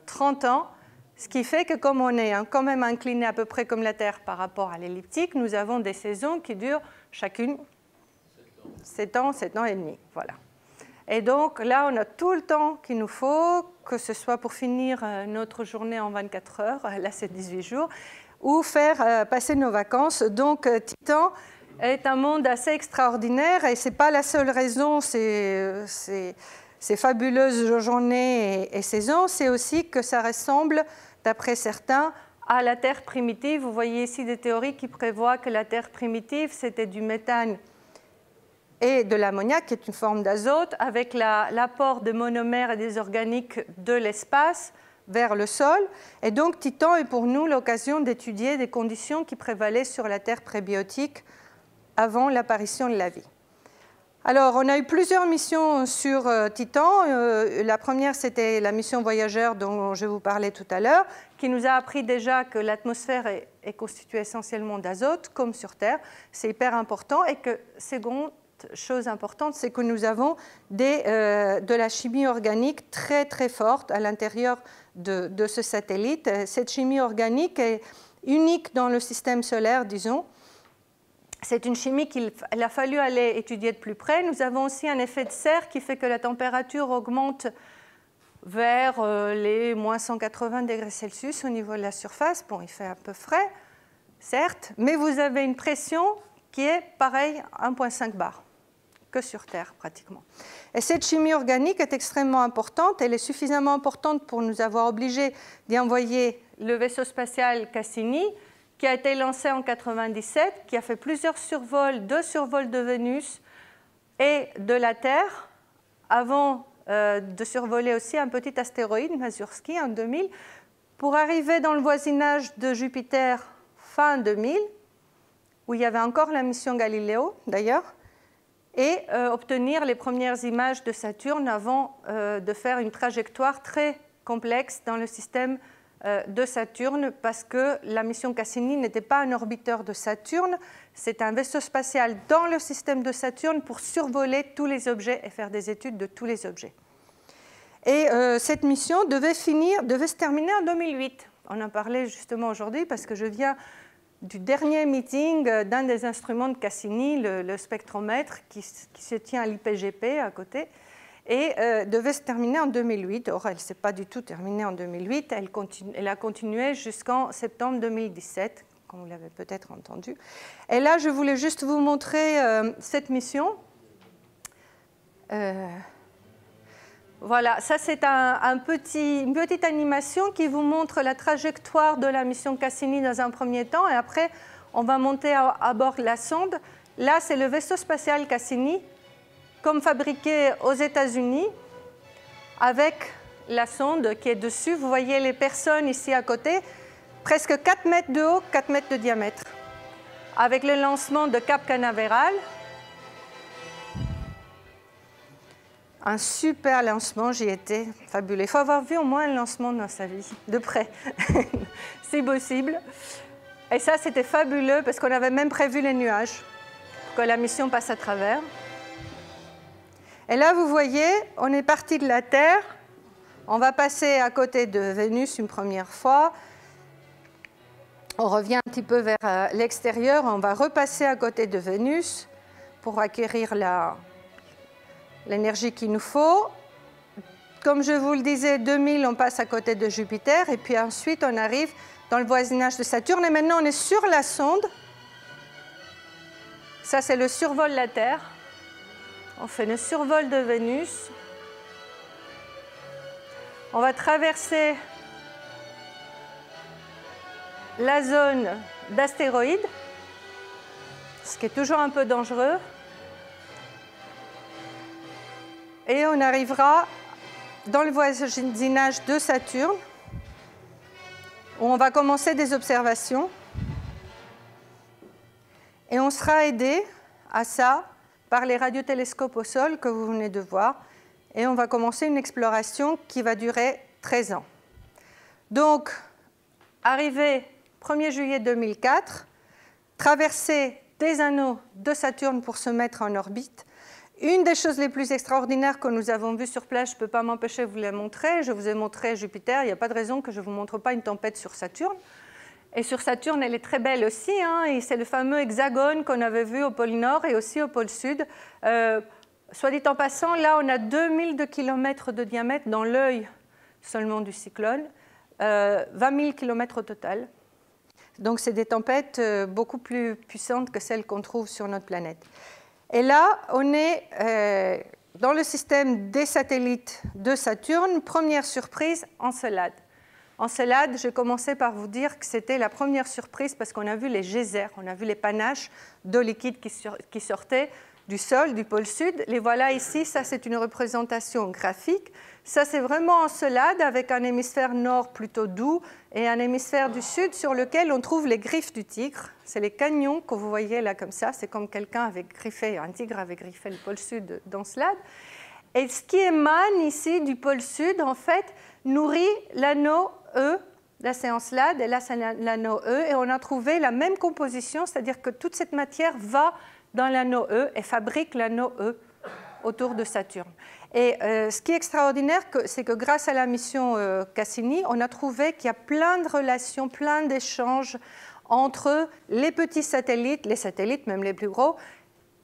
[SPEAKER 1] 30 ans. Ce qui fait que comme on est quand même incliné à peu près comme la Terre par rapport à l'elliptique, nous avons des saisons qui durent chacune 7 ans et demi. Voilà. Et donc là, on a tout le temps qu'il nous faut, que ce soit pour finir notre journée en 24 heures, là c'est 18 jours, ou faire passer nos vacances. Donc Titan est un monde assez extraordinaire et ce n'est pas la seule raison, ces fabuleuses journées et saisons, c'est aussi que ça ressemble, d'après certains, à la Terre primitive. Vous voyez ici des théories qui prévoient que la Terre primitive, c'était du méthane et de l'ammoniac, qui est une forme d'azote, avec l'apport de monomères et des organiques de l'espace vers le sol. Et donc, Titan est pour nous l'occasion d'étudier des conditions qui prévalaient sur la Terre prébiotique avant l'apparition de la vie. Alors, on a eu plusieurs missions sur Titan. La première, c'était la mission Voyageur dont je vous parlais tout à l'heure, qui nous a appris déjà que l'atmosphère est constituée essentiellement d'azote, comme sur Terre. C'est hyper important. Et que, second, chose importante, c'est que nous avons de la chimie organique très très forte à l'intérieur de ce satellite. Cette chimie organique est unique dans le système solaire, disons. C'est une chimie qu'il a fallu aller étudier de plus près. Nous avons aussi un effet de serre qui fait que la température augmente vers les moins 180 degrés Celsius au niveau de la surface. Bon, il fait un peu frais, certes, mais vous avez une pression qui est pareille à 1,5 bar que sur Terre pratiquement. Et cette chimie organique est extrêmement importante. Elle est suffisamment importante pour nous avoir obligés d'y envoyer le vaisseau spatial Cassini, qui a été lancé en 1997, qui a fait plusieurs survols, 2 survols de Vénus et de la Terre, avant de survoler aussi un petit astéroïde, Masursky, en 2000, pour arriver dans le voisinage de Jupiter fin 2000, où il y avait encore la mission Galileo d'ailleurs, et obtenir les premières images de Saturne avant de faire une trajectoire très complexe dans le système de Saturne, parce que la mission Cassini n'était pas un orbiteur de Saturne, c'est un vaisseau spatial dans le système de Saturne pour survoler tous les objets et faire des études de tous les objets. Et cette mission devait se terminer en 2008. On en parlait justement aujourd'hui parce que je viens du dernier meeting d'un des instruments de Cassini, le spectromètre, qui se tient à l'IPGP à côté, et devait se terminer en 2008. Or, elle ne s'est pas du tout terminée en 2008, elle a continué jusqu'en septembre 2017, comme vous l'avez peut-être entendu. Et là, je voulais juste vous montrer cette mission. Voilà, ça c'est une petite animation qui vous montre la trajectoire de la mission Cassini dans un premier temps, et après on va monter à bord de la sonde. Là, c'est le vaisseau spatial Cassini, comme fabriqué aux États-Unis, avec la sonde qui est dessus. Vous voyez les personnes ici à côté, presque 4 mètres de haut, 4 mètres de diamètre, avec le lancement de Cap Canaveral. Un super lancement, j'y étais, fabuleux. Il faut avoir vu au moins un lancement dans sa vie, de près, si possible. Et ça, c'était fabuleux parce qu'on avait même prévu les nuages pour que la mission passe à travers. Et là, vous voyez, on est parti de la Terre, on va passer à côté de Vénus une première fois, on revient un petit peu vers l'extérieur, on va repasser à côté de Vénus pour acquérir l'énergie qu'il nous faut. Comme je vous le disais, 2000, on passe à côté de Jupiter, et puis ensuite on arrive dans le voisinage de Saturne, et maintenant on est sur la sonde. Ça, c'est le survol de la Terre. On fait le survol de Vénus. On va traverser la zone d'astéroïdes, ce qui est toujours un peu dangereux. Et on arrivera dans le voisinage de Saturne, où on va commencer des observations. Et on sera aidé à ça par les radiotélescopes au sol que vous venez de voir. Et on va commencer une exploration qui va durer 13 ans. Donc, arrivé 1er juillet 2004, traverser des anneaux de Saturne pour se mettre en orbite. Une des choses les plus extraordinaires que nous avons vues sur place, je ne peux pas m'empêcher de vous les montrer. Je vous ai montré Jupiter, il n'y a pas de raison que je ne vous montre pas une tempête sur Saturne. Et sur Saturne, elle est très belle aussi, hein, et c'est le fameux hexagone qu'on avait vu au pôle Nord et aussi au pôle Sud. Soit dit en passant, là, on a 2000 km de diamètre dans l'œil seulement du cyclone, 20 000 km au total. Donc, c'est des tempêtes beaucoup plus puissantes que celles qu'on trouve sur notre planète. Et là, on est dans le système des satellites de Saturne. Première surprise, Encelade. Encelade, j'ai commencé par vous dire que c'était la première surprise parce qu'on a vu les geysers, on a vu les panaches d'eau liquide qui sortaient du sol, du pôle sud. Les voilà ici, ça c'est une représentation graphique. Ça c'est vraiment Encelade avec un hémisphère nord plutôt doux et un hémisphère du sud sur lequel on trouve les griffes du tigre. C'est les canyons que vous voyez là comme ça, c'est comme quelqu'un avait griffé, un tigre avait griffé le pôle sud d'Encelade. Et ce qui émane ici du pôle sud, en fait, nourrit l'anneau E, là c'est Encelade, et là c'est l'anneau E, et on a trouvé la même composition, c'est-à-dire que toute cette matière va dans l'anneau E et fabrique l'anneau E autour de Saturne. Et ce qui est extraordinaire, c'est que grâce à la mission Cassini, on a trouvé qu'il y a plein de relations, plein d'échanges entre les petits satellites, les satellites même les plus gros,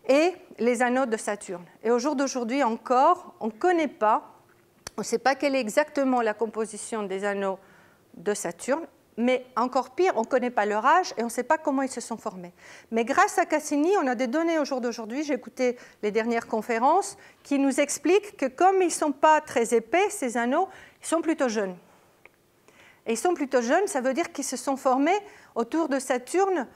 [SPEAKER 1] et les anneaux de Saturne. Et au jour d'aujourd'hui encore, on ne connaît pas, on ne sait pas quelle est exactement la composition des anneaux de Saturne, mais encore pire, on ne connaît pas leur âge et on ne sait pas comment ils se sont formés. Mais grâce à Cassini, on a des données au jour d'aujourd'hui, j'ai écouté les dernières conférences, qui nous expliquent que comme ils ne sont pas très épais, ces anneaux, ils sont plutôt jeunes. Et ils sont plutôt jeunes, ça veut dire qu'ils se sont formés autour de Saturne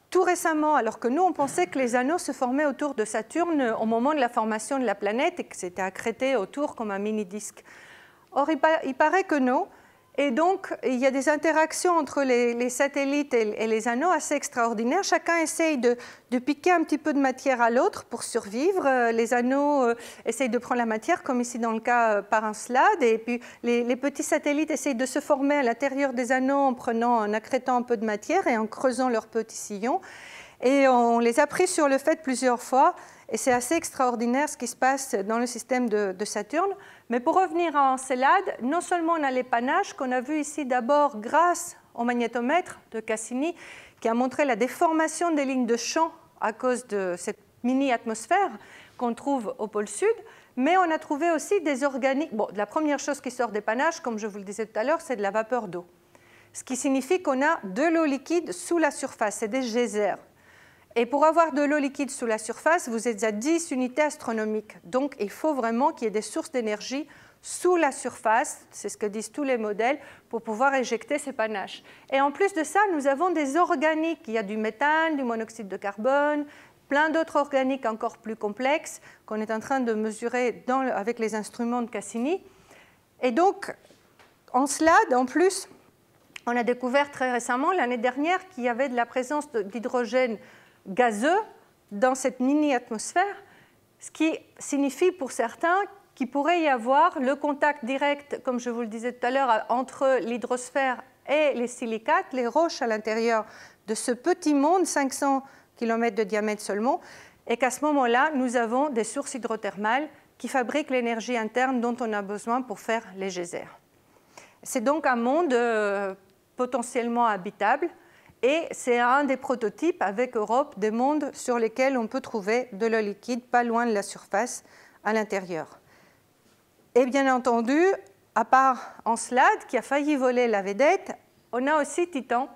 [SPEAKER 1] tout récemment, alors que nous, on pensait que les anneaux se formaient autour de Saturne au moment de la formation de la planète et que c'était accrété autour comme un mini-disque. Or, il paraît que non. Et donc, il y a des interactions entre les satellites et les anneaux assez extraordinaires. Chacun essaye de piquer un petit peu de matière à l'autre pour survivre. Les anneaux essayent de prendre la matière, comme ici dans le cas par un slade. Et puis, les petits satellites essayent de se former à l'intérieur des anneaux en accrétant un peu de matière et en creusant leurs petits sillons. Et on les a pris sur le fait plusieurs fois. Et c'est assez extraordinaire ce qui se passe dans le système de Saturne. Mais pour revenir à Encelade, non seulement on a les panaches qu'on a vus ici d'abord grâce au magnétomètre de Cassini, qui a montré la déformation des lignes de champ à cause de cette mini-atmosphère qu'on trouve au pôle sud, mais on a trouvé aussi des organiques. Bon, la première chose qui sort des panaches, comme je vous le disais tout à l'heure, c'est de la vapeur d'eau. Ce qui signifie qu'on a de l'eau liquide sous la surface, c'est des geysers. Et pour avoir de l'eau liquide sous la surface, vous êtes à 10 unités astronomiques. Donc, il faut vraiment qu'il y ait des sources d'énergie sous la surface, c'est ce que disent tous les modèles, pour pouvoir éjecter ces panaches. Et en plus de ça, nous avons des organiques. Il y a du méthane, du monoxyde de carbone, plein d'autres organiques encore plus complexes qu'on est en train de mesurer avec les instruments de Cassini. Et donc, Encelade, en plus, on a découvert très récemment, l'année dernière, qu'il y avait de la présence d'hydrogène gazeux dans cette mini-atmosphère, ce qui signifie pour certains qu'il pourrait y avoir le contact direct, comme je vous le disais tout à l'heure, entre l'hydrosphère et les silicates, les roches à l'intérieur de ce petit monde, 500 km de diamètre seulement, et qu'à ce moment-là, nous avons des sources hydrothermales qui fabriquent l'énergie interne dont on a besoin pour faire les geysers. C'est donc un monde potentiellement habitable. Et c'est un des prototypes avec Europe des mondes sur lesquels on peut trouver de l'eau liquide pas loin de la surface à l'intérieur. Et bien entendu, à part Encelade qui a failli voler la vedette, on a aussi Titan.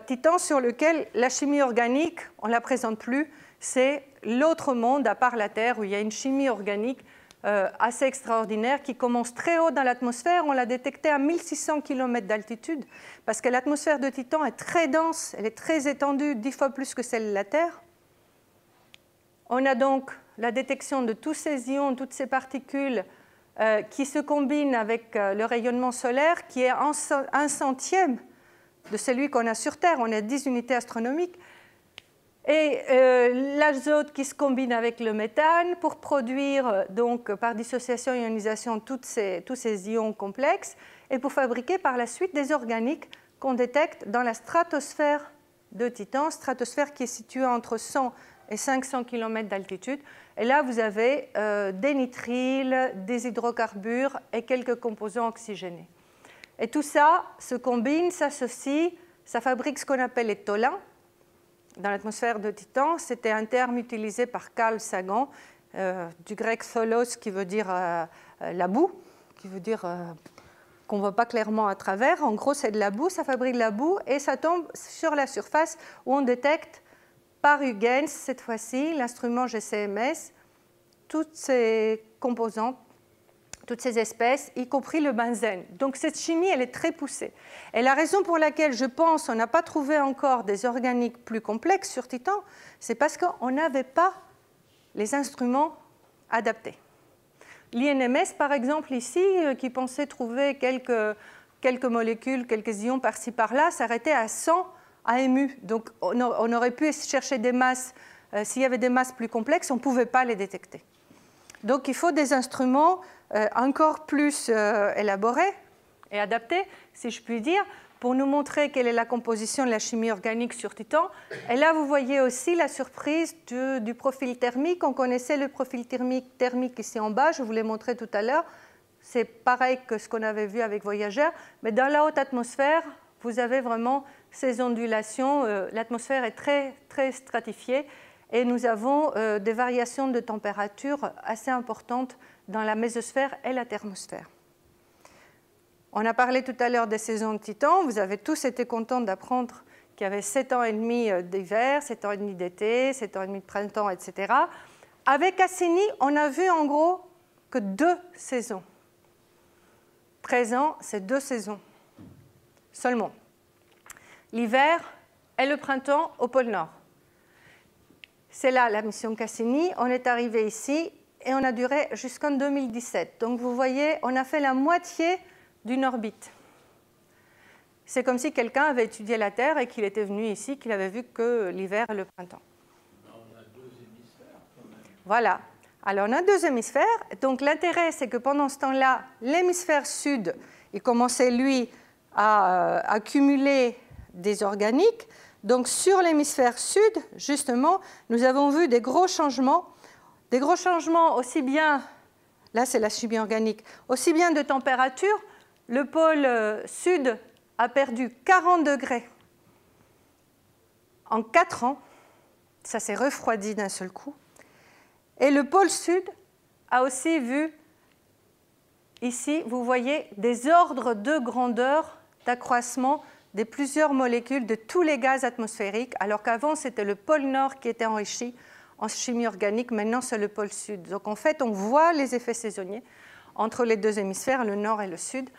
[SPEAKER 1] Titan sur lequel la chimie organique, on ne la présente plus, c'est l'autre monde à part la Terre où il y a une chimie organique assez extraordinaire qui commence très haut dans l'atmosphère. On l'a détecté à 1600 km d'altitude parce que l'atmosphère de Titan est très dense, elle est très étendue, 10 fois plus que celle de la Terre. On a donc la détection de tous ces ions, toutes ces particules qui se combinent avec le rayonnement solaire qui est 1/100e de celui qu'on a sur Terre. On a 10 unités astronomiques. Et l'azote qui se combine avec le méthane pour produire, donc, par dissociation et ionisation, tous ces ions complexes et pour fabriquer par la suite des organiques qu'on détecte dans la stratosphère de Titan, stratosphère qui est située entre 100 et 500 km d'altitude. Et là, vous avez des nitriles, des hydrocarbures et quelques composants oxygénés. Et tout ça se combine, s'associe, ça fabrique ce qu'on appelle les tholins. Dans l'atmosphère de Titan, c'était un terme utilisé par Carl Sagan, du grec tholos qui veut dire la boue, qui veut dire qu'on ne voit pas clairement à travers. En gros, c'est de la boue, ça fabrique de la boue et ça tombe sur la surface où on détecte par Huygens, cette fois-ci, l'instrument GCMS, toutes ces composantes, toutes ces espèces, y compris le benzène. Donc cette chimie, elle est très poussée. Et la raison pour laquelle je pense qu'on n'a pas trouvé encore des organiques plus complexes sur Titan, c'est parce qu'on n'avait pas les instruments adaptés. L'INMS, par exemple, ici, qui pensait trouver quelques molécules, quelques ions par-ci, par-là, s'arrêtait à 100 AMU. Donc on aurait pu chercher des masses. S'il y avait des masses plus complexes, on ne pouvait pas les détecter. Donc il faut des instruments encore plus élaborés et adaptés, si je puis dire, pour nous montrer quelle est la composition de la chimie organique sur Titan. Et là, vous voyez aussi la surprise du profil thermique. On connaissait le profil thermique ici en bas, je vous l'ai montré tout à l'heure. C'est pareil que ce qu'on avait vu avec Voyager, mais dans la haute atmosphère, vous avez vraiment ces ondulations. L'atmosphère est très, très stratifiée et nous avons des variations de température assez importantes dans la mésosphère et la thermosphère. On a parlé tout à l'heure des saisons de Titan. Vous avez tous été contents d'apprendre qu'il y avait 7 ans et demi d'hiver, 7 ans et demi d'été, 7 ans et demi de printemps, etc. Avec Cassini, on a vu en gros que 2 saisons. 13 ans, c'est 2 saisons seulement. L'hiver et le printemps au pôle Nord. C'est là la mission Cassini. On est arrivé ici et on a duré jusqu'en 2017. Donc vous voyez, on a fait la moitié d'une orbite. C'est comme si quelqu'un avait étudié la Terre et qu'il était venu ici, qu'il avait vu que l'hiver et le printemps.
[SPEAKER 2] On a 2 hémisphères quand même.
[SPEAKER 1] Voilà. Alors on a 2 hémisphères. Donc l'intérêt, c'est que pendant ce temps-là, l'hémisphère sud, il commençait, lui, à accumuler des organiques. Donc sur l'hémisphère sud, justement, nous avons vu des gros changements aussi bien, là c'est la chimie organique, aussi bien de température. Le pôle sud a perdu 40 degrés en 4 ans. Ça s'est refroidi d'un seul coup. Et le pôle sud a aussi vu, ici, vous voyez, des ordres de grandeur d'accroissement de plusieurs molécules de tous les gaz atmosphériques, alors qu'avant, c'était le pôle nord qui était enrichi en chimie organique. Maintenant, c'est le pôle sud. Donc, en fait, on voit les effets saisonniers entre les 2 hémisphères, le nord et le sud.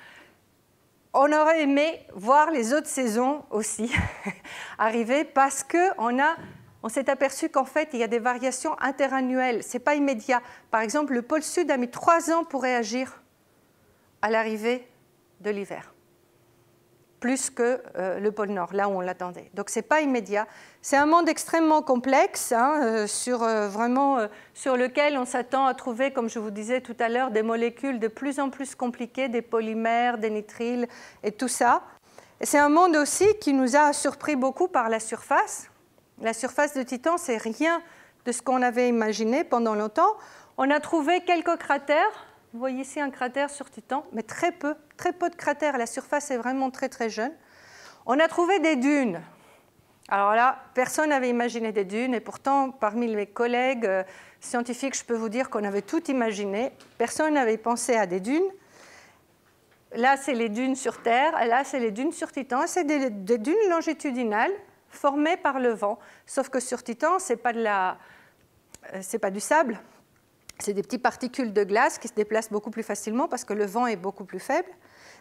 [SPEAKER 1] On aurait aimé voir les autres saisons aussi arriver parce qu'on s'est aperçu qu'en fait, il y a des variations interannuelles. Ce n'est pas immédiat. Par exemple, le pôle sud a mis 3 ans pour réagir à l'arrivée de l'hiver, plus que le pôle Nord, là où on l'attendait. Donc, ce n'est pas immédiat. C'est un monde extrêmement complexe, sur lequel on s'attend à trouver, comme je vous disais tout à l'heure, des molécules de plus en plus compliquées, des polymères, des nitriles et tout ça. Et c'est un monde aussi qui nous a surpris beaucoup par la surface. La surface de Titan, c'est rien de ce qu'on avait imaginé pendant longtemps. On a trouvé quelques cratères. Vous voyez ici un cratère sur Titan, mais très peu de cratères. La surface est vraiment très, très jeune. On a trouvé des dunes. Alors là, personne n'avait imaginé des dunes, et pourtant, parmi mes collègues scientifiques, je peux vous dire qu'on avait tout imaginé. Personne n'avait pensé à des dunes. Là, c'est les dunes sur Terre, et là, c'est les dunes sur Titan. C'est des dunes longitudinales formées par le vent. Sauf que sur Titan, ce n'est pas du sable. C'est des petites particules de glace qui se déplacent beaucoup plus facilement parce que le vent est beaucoup plus faible.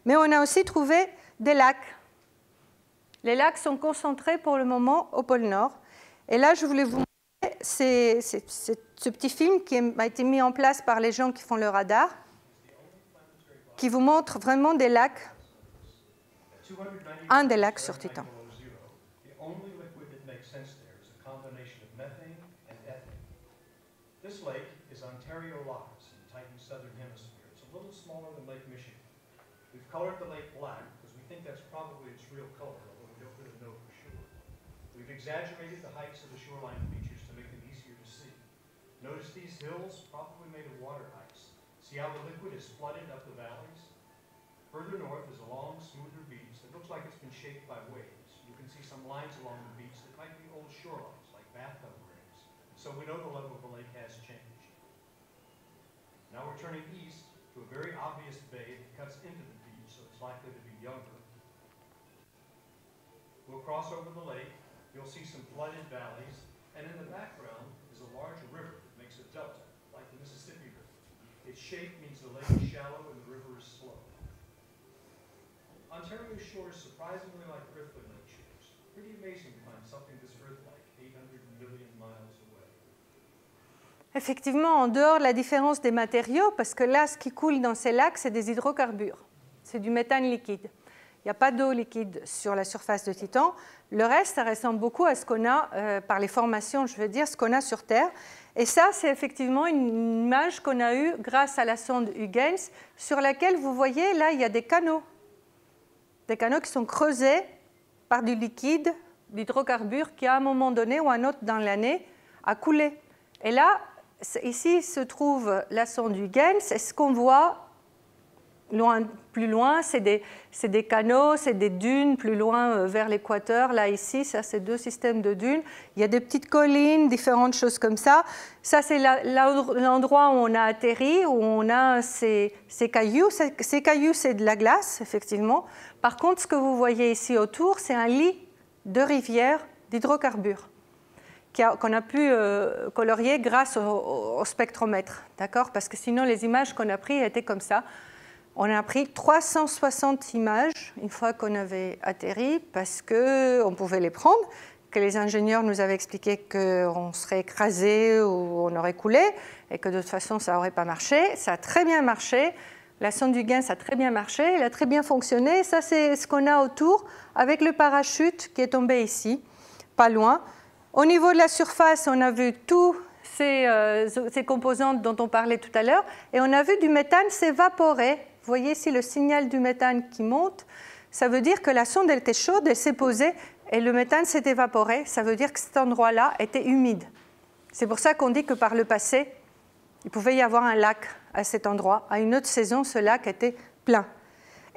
[SPEAKER 1] Mais on a aussi trouvé des lacs. Les lacs sont concentrés pour le moment au pôle Nord. Et là, je voulais vous montrer ce petit film qui a été mis en place par les gens qui font le radar, qui vous montre vraiment des lacs, un des lacs sur Titan.
[SPEAKER 3] This lake is Ontario Locks in Titan's southern hemisphere. It's a little smaller than Lake Michigan. We've colored the lake black because we think that's probably its real color, although we don't really know for sure. We've exaggerated the heights of the shoreline features to make them easier to see. Notice these hills, probably made of water ice. See how the liquid is flooded up the valleys? Further north is a long, smoother beach that looks like it's been shaped by waves. You can see some lines along the beach that might be old shorelines, like bathtub rings. So we know the level of the lake has changed. Now we're turning east to a very obvious bay that cuts into the beach, so it's likely to be younger. We'll cross over the lake. You'll see some flooded valleys, and in the background is a large river that makes a delta, like the Mississippi River. Its shape means the lake is shallow and the river is slow. Ontario's shore is surprisingly like Earthly lake shores. Pretty amazing to find something this Earth-like, 800 million miles away.
[SPEAKER 1] Effectivement, en dehors de la différence des matériaux, parce que là, ce qui coule dans ces lacs, c'est des hydrocarbures. C'est du méthane liquide. Il n'y a pas d'eau liquide sur la surface de Titan. Le reste, ça ressemble beaucoup à ce qu'on a, par les formations, je veux dire, ce qu'on a sur Terre. Et ça, c'est effectivement une image qu'on a eue grâce à la sonde Huygens, sur laquelle, vous voyez, là, il y a des canaux des canaux qui sont creusés par du liquide, d'hydrocarbures qui, à un moment donné ou à un autre dans l'année, a coulé. Et là, ici se trouve la sonde Huygens, et ce qu'on voit plus loin, c'est des canaux, c'est des dunes plus loin vers l'équateur. Là, ici, ça, c'est 2 systèmes de dunes. Il y a des petites collines, différentes choses comme ça. Ça, c'est l'endroit où on a atterri, où on a ces cailloux. Ces cailloux, c'est de la glace, effectivement. Par contre, ce que vous voyez ici autour, c'est un lit de rivières d'hydrocarbures qu'on a pu colorier grâce au spectromètre, d'accord? Parce que sinon, les images qu'on a prises étaient comme ça. On a pris 360 images une fois qu'on avait atterri parce qu'on pouvait les prendre, que les ingénieurs nous avaient expliqué qu'on serait écrasé ou on aurait coulé et que de toute façon ça n'aurait pas marché. Ça a très bien marché. La sonde Huygens a très bien marché, elle a très bien fonctionné. Ça, c'est ce qu'on a autour avec le parachute qui est tombé ici, pas loin. Au niveau de la surface, on a vu tous ces composantes dont on parlait tout à l'heure et on a vu du méthane s'évaporer. Vous voyez ici le signal du méthane qui monte. Ça veut dire que la sonde elle était chaude, elle s'est posée et le méthane s'est évaporé. Ça veut dire que cet endroit-là était humide. C'est pour ça qu'on dit que par le passé, il pouvait y avoir un lac à cet endroit. À une autre saison, ce lac était plein.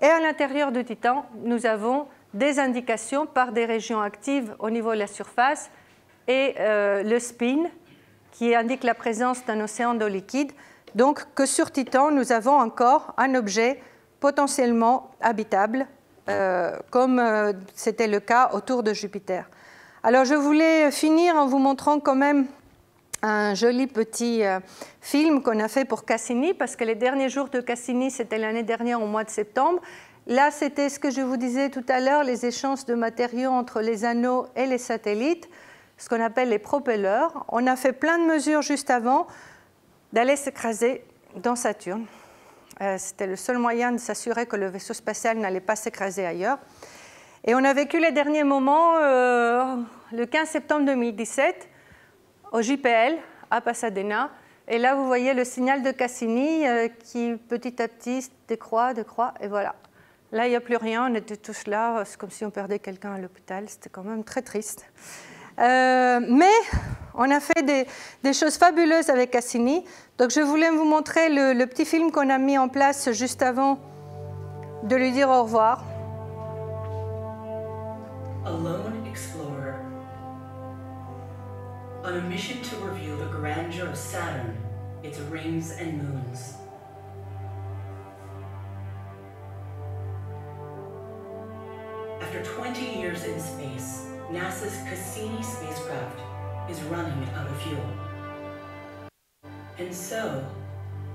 [SPEAKER 1] Et à l'intérieur de Titan, nous avons des indications par des régions actives au niveau de la surface et le spin qui indique la présence d'un océan d'eau liquide. Donc que sur Titan, nous avons encore un objet potentiellement habitable, comme c'était le cas autour de Jupiter. Alors je voulais finir en vous montrant quand même un joli petit film qu'on a fait pour Cassini, parce que les derniers jours de Cassini, c'était l'année dernière au mois de septembre. Là, c'était ce que je vous disais tout à l'heure, les échanges de matériaux entre les anneaux et les satellites, ce qu'on appelle les propelleurs. On a fait plein de mesures juste avant d'aller s'écraser dans Saturne. C'était le seul moyen de s'assurer que le vaisseau spatial n'allait pas s'écraser ailleurs. Et on a vécu les derniers moments le 15 septembre 2017 au JPL à Pasadena. Et là, vous voyez le signal de Cassini qui petit à petit décroît, et voilà. Là, il n'y a plus rien, on était tous là, c'est comme si on perdait quelqu'un à l'hôpital, c'était quand même très triste. Mais on a fait des choses fabuleuses avec Cassini. Donc je voulais vous montrer le petit film qu'on a mis en place juste avant de lui dire au revoir.
[SPEAKER 4] A lone explorer on a mission to reveal the grandeur of Saturn, its rings and moons. After 20 years in space, NASA's Cassini spacecraft is running out of fuel. And so,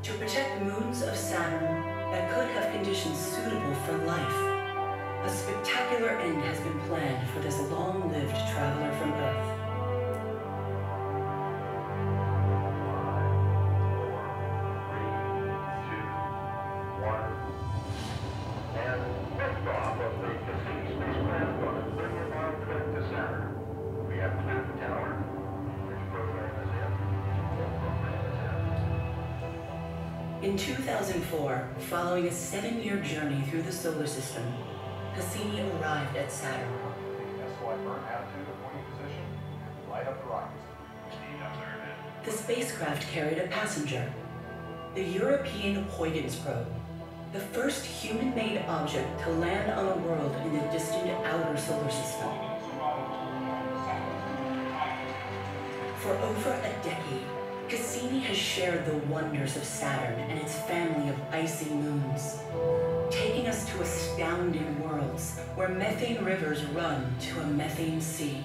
[SPEAKER 4] to protect moons of Saturn that could have conditions suitable for life, a spectacular end has been planned for this long-lived traveler from Earth. In 2004, following a 7-year journey through the solar system, Cassini arrived at Saturn.
[SPEAKER 3] SY burn attitude of pointing position, light up the rockets.
[SPEAKER 4] The spacecraft carried a passenger, the European Huygens probe, the first human-made object to land on a world in the distant outer solar system. For over a decade, Cassini has shared the wonders of Saturn and its family of icy moons, taking us to astounding worlds where methane rivers run to a methane sea,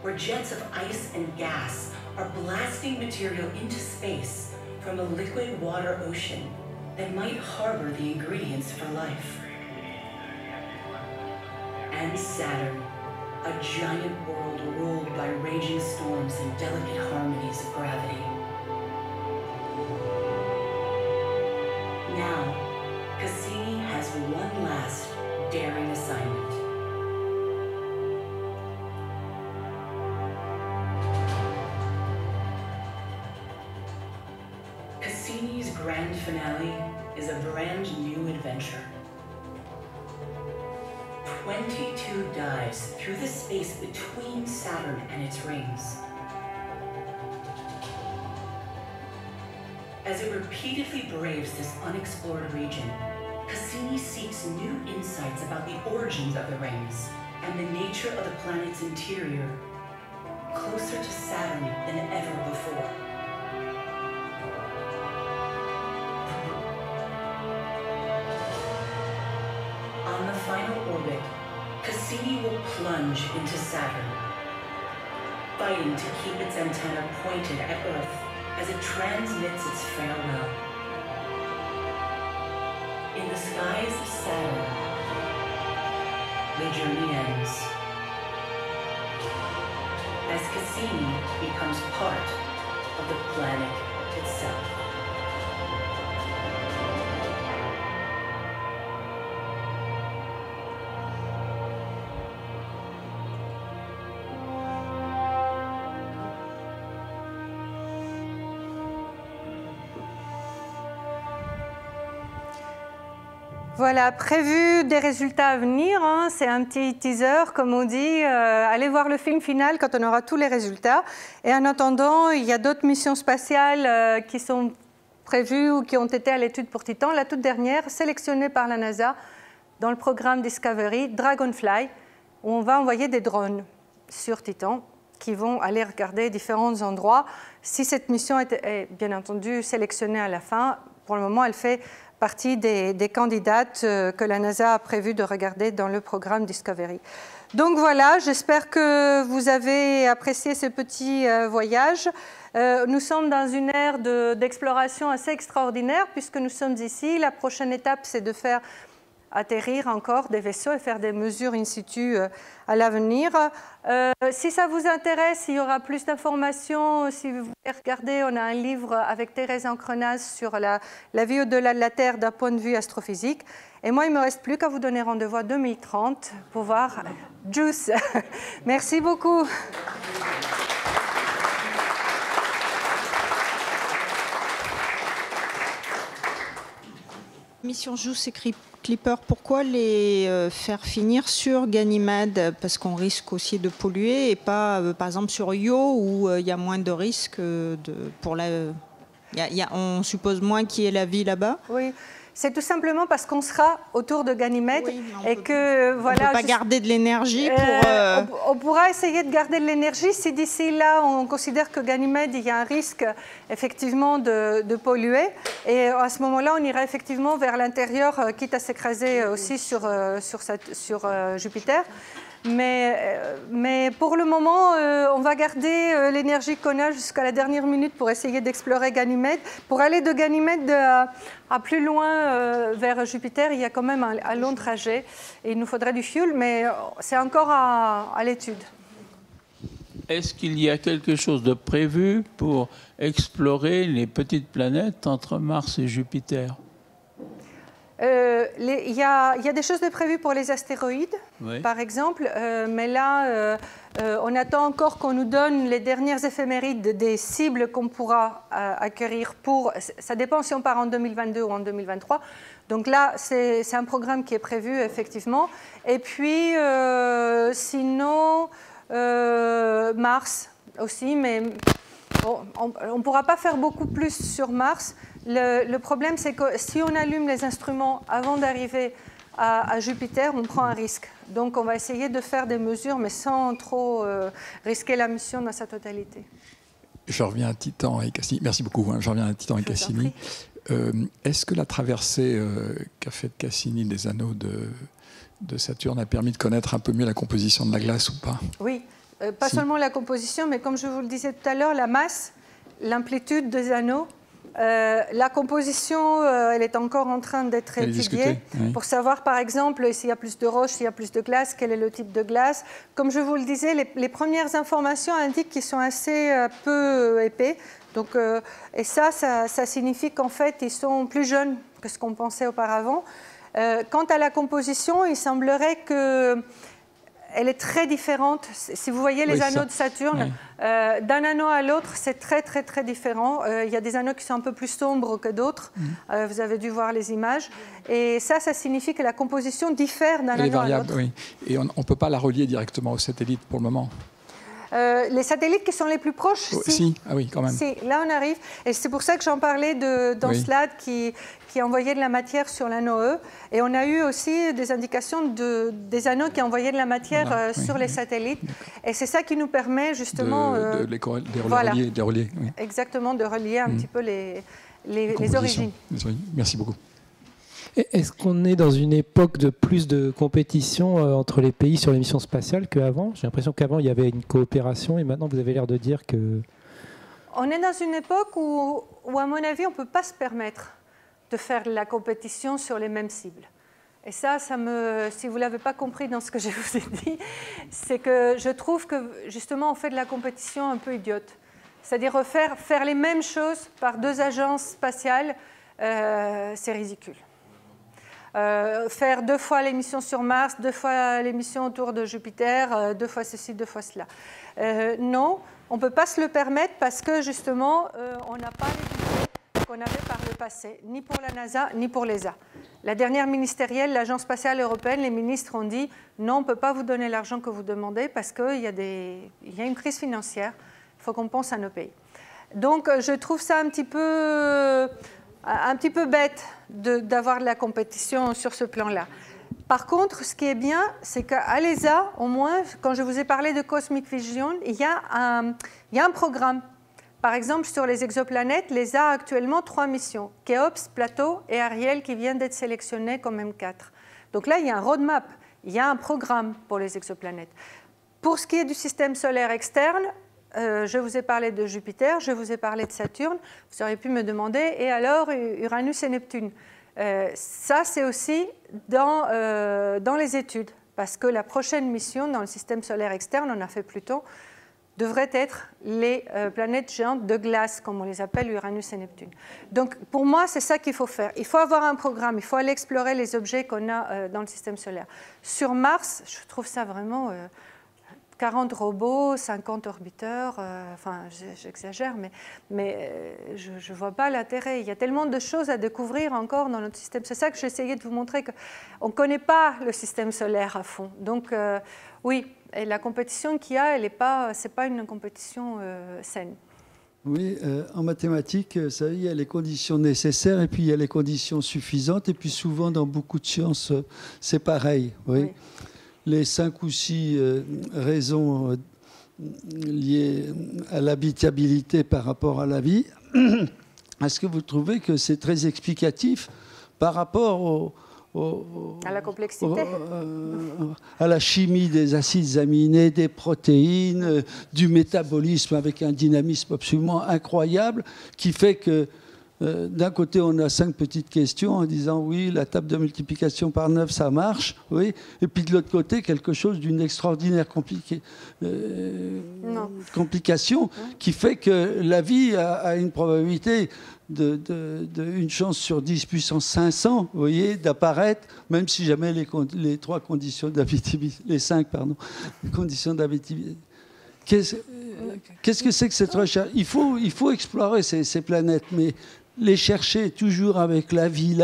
[SPEAKER 4] where jets of ice and gas are blasting material into space from a liquid water ocean that might harbor the ingredients for life. And Saturn, a giant world ruled by raging storms and delicate harmonies of gravity. Now, Cassini has one last daring assignment. Cassini's grand finale is a brand new adventure. 22 dives through the space between Saturn and its rings. As it repeatedly braves this unexplored region, Cassini seeks new insights about the origins of the rings and the nature of the planet's interior, closer to Saturn than ever before. On the final orbit, Cassini will plunge into Saturn, fighting to keep its antenna pointed at Earth as it transmits its farewell. In the skies of Saturn, the journey ends, as Cassini becomes part of the planet itself.
[SPEAKER 1] Voilà, prévu des résultats à venir, hein, c'est un petit teaser, comme on dit. Allez voir le film final quand on aura tous les résultats. Et en attendant, il y a d'autres missions spatiales qui sont prévues ou qui ont été à l'étude pour Titan. La toute dernière, sélectionnée par la NASA dans le programme Discovery, Dragonfly, où on va envoyer des drones sur Titan qui vont aller regarder différents endroits. Si cette mission est bien entendu sélectionnée à la fin, pour le moment, elle fait partie des candidates que la NASA a prévu de regarder dans le programme Discovery. Donc voilà, j'espère que vous avez apprécié ce petit voyage. Nous sommes dans une ère d'exploration assez extraordinaire puisque nous sommes ici. La prochaine étape, c'est de faire atterrir encore des vaisseaux et faire des mesures in situ à l'avenir. Si ça vous intéresse, il y aura plus d'informations. Si vous voulez regarder, on a un livre avec Thérèse Encrenaz sur la vie au-delà de la Terre d'un point de vue astrophysique. Et moi, il ne me reste plus qu'à vous donner rendez-vous en 2030 pour voir JUICE. Merci beaucoup.
[SPEAKER 5] Mission JUICE écrit Clipper, pourquoi les faire finir sur Ganymède? Parce qu'on risque aussi de polluer et pas, par exemple, sur Io où il y a moins de risques pour la... on suppose moins qu'il y ait la vie là-bas.
[SPEAKER 1] Oui. C'est tout simplement parce qu'on sera autour de Ganymède et que voilà.
[SPEAKER 5] On ne peut pas garder de l'énergie pour.
[SPEAKER 1] On pourra essayer de garder de l'énergie si d'ici là on considère que Ganymède il y a un risque effectivement de polluer et à ce moment-là on ira effectivement vers l'intérieur quitte à s'écraser aussi sur Jupiter. Mais pour le moment, on va garder l'énergie qu'on a jusqu'à la dernière minute pour essayer d'explorer Ganymède. Pour aller de Ganymède à plus loin vers Jupiter, il y a quand même un long trajet et il nous faudrait du fuel, mais c'est encore à l'étude.
[SPEAKER 2] Est-ce qu'il y a quelque chose de prévu pour explorer les petites planètes entre Mars et Jupiter ?
[SPEAKER 1] Il y a des choses de prévues pour les astéroïdes, oui. Par exemple, mais là, on attend encore qu'on nous donne les dernières éphémérides des cibles qu'on pourra acquérir pour... Ça dépend si on part en 2022 ou en 2023. Donc là, c'est un programme qui est prévu, effectivement. Et puis, sinon, Mars aussi, mais bon, on ne pourra pas faire beaucoup plus sur Mars. Le problème, c'est que si on allume les instruments avant d'arriver à Jupiter, on prend un risque. Donc, on va essayer de faire des mesures, mais sans trop risquer la mission dans sa totalité.
[SPEAKER 6] Je reviens à Titan et Cassini. Merci beaucoup. Je reviens à Titan et Cassini. Est-ce que la traversée qu'a faite Cassini des anneaux de Saturne a permis de connaître un peu mieux la composition de la glace ou pas?
[SPEAKER 1] Oui, pas seulement la composition, mais comme je vous le disais tout à l'heure, la masse, l'amplitude des anneaux. La composition, elle est encore en train d'être étudiée pour savoir, par exemple, s'il y a plus de roches, s'il y a plus de glace, quel est le type de glace. Comme je vous le disais, les premières informations indiquent qu'ils sont assez peu épais. Donc, et ça signifie qu'en fait, ils sont plus jeunes que ce qu'on pensait auparavant. Quant à la composition, il semblerait que elle est très différente. Si vous voyez les anneaux de Saturne, d'un anneau à l'autre, c'est très, très, très différent. Il y a des anneaux qui sont un peu plus sombres que d'autres. Vous avez dû voir les images. Et ça signifie que la composition diffère d'un anneau à l'autre.
[SPEAKER 6] Oui. Et on ne peut pas la relier directement au satellite pour le moment.
[SPEAKER 1] Les satellites qui sont les plus proches,
[SPEAKER 6] si. Ah oui, quand même.
[SPEAKER 1] Si, là on arrive. Et c'est pour ça que j'en parlais d'Encelade qui envoyait de la matière sur l'anneau E. Et on a eu aussi des indications des anneaux qui envoyaient de la matière sur les satellites. Et c'est ça qui nous permet justement...
[SPEAKER 6] de les relier. Oui.
[SPEAKER 1] Exactement, de relier un petit peu les origines.
[SPEAKER 6] Merci beaucoup.
[SPEAKER 7] Est-ce qu'on est dans une époque de plus de compétition entre les pays sur les missions spatiales qu'avant? J'ai l'impression qu'avant, il y avait une coopération et maintenant, vous avez l'air de dire que...
[SPEAKER 1] On est dans une époque où à mon avis, on ne peut pas se permettre de faire de la compétition sur les mêmes cibles. Et ça si vous ne l'avez pas compris dans ce que je vous ai dit, c'est que je trouve que justement, on fait de la compétition un peu idiote. C'est-à-dire faire les mêmes choses par deux agences spatiales, c'est ridicule. Faire 2 fois l'émission sur Mars, 2 fois l'émission autour de Jupiter, 2 fois ceci, 2 fois cela. Non, on ne peut pas se le permettre parce que justement, on n'a pas les budgets qu'on avait par le passé, ni pour la NASA, ni pour l'ESA. La dernière ministérielle, l'Agence spatiale européenne, les ministres ont dit non, on ne peut pas vous donner l'argent que vous demandez parce qu'il y a une crise financière, il faut qu'on pense à nos pays. Donc je trouve ça un petit peu bête d'avoir de la compétition sur ce plan-là. Par contre, ce qui est bien, c'est qu'à l'ESA, au moins, quand je vous ai parlé de Cosmic Vision, il y a un programme. Par exemple, sur les exoplanètes, l'ESA a actuellement 3 missions, Khéops, Plateau et Ariel, qui viennent d'être sélectionnés comme M4. Donc là, il y a un roadmap, il y a un programme pour les exoplanètes. Pour ce qui est du système solaire externe, je vous ai parlé de Jupiter, je vous ai parlé de Saturne. Vous auriez pu me demander, et alors Uranus et Neptune? Ça, c'est aussi dans les études, parce que la prochaine mission dans le système solaire externe, on a fait Pluton, devrait être les planètes géantes de glace, comme on les appelle, Uranus et Neptune. Donc, pour moi, c'est ça qu'il faut faire. Il faut avoir un programme, il faut aller explorer les objets qu'on a dans le système solaire. Sur Mars, je trouve ça vraiment... 40 robots, 50 orbiteurs, enfin j'exagère, mais je ne vois pas l'intérêt. Il y a tellement de choses à découvrir encore dans notre système. C'est ça que j'essayais de vous montrer, qu'on ne connaît pas le système solaire à fond. Donc oui, et la compétition qu'il y a, ce n'est pas une compétition saine.
[SPEAKER 8] Oui, en mathématiques, ça, il y a les conditions nécessaires et puis il y a les conditions suffisantes. Et puis souvent, dans beaucoup de sciences, c'est pareil. Oui. Les 5 ou 6 raisons liées à l'habitabilité par rapport à la vie, est-ce que vous trouvez que c'est très explicatif par rapport
[SPEAKER 1] à la complexité,
[SPEAKER 8] à la chimie des acides aminés, des protéines, du métabolisme avec un dynamisme absolument incroyable qui fait que d'un côté, on a 5 petites questions en disant oui, la table de multiplication par 9, ça marche, oui. Et puis de l'autre côté, quelque chose d'une extraordinaire complication qui fait que la vie a une probabilité une chance sur 10 puissance 500, vous voyez, d'apparaître, même si jamais les 3 conditions d'habitabilité, les 5, pardon, conditions d'habitabilité. Qu'est-ce que c'est que cette recherche? Il faut explorer ces planètes, mais les chercher toujours avec la vie.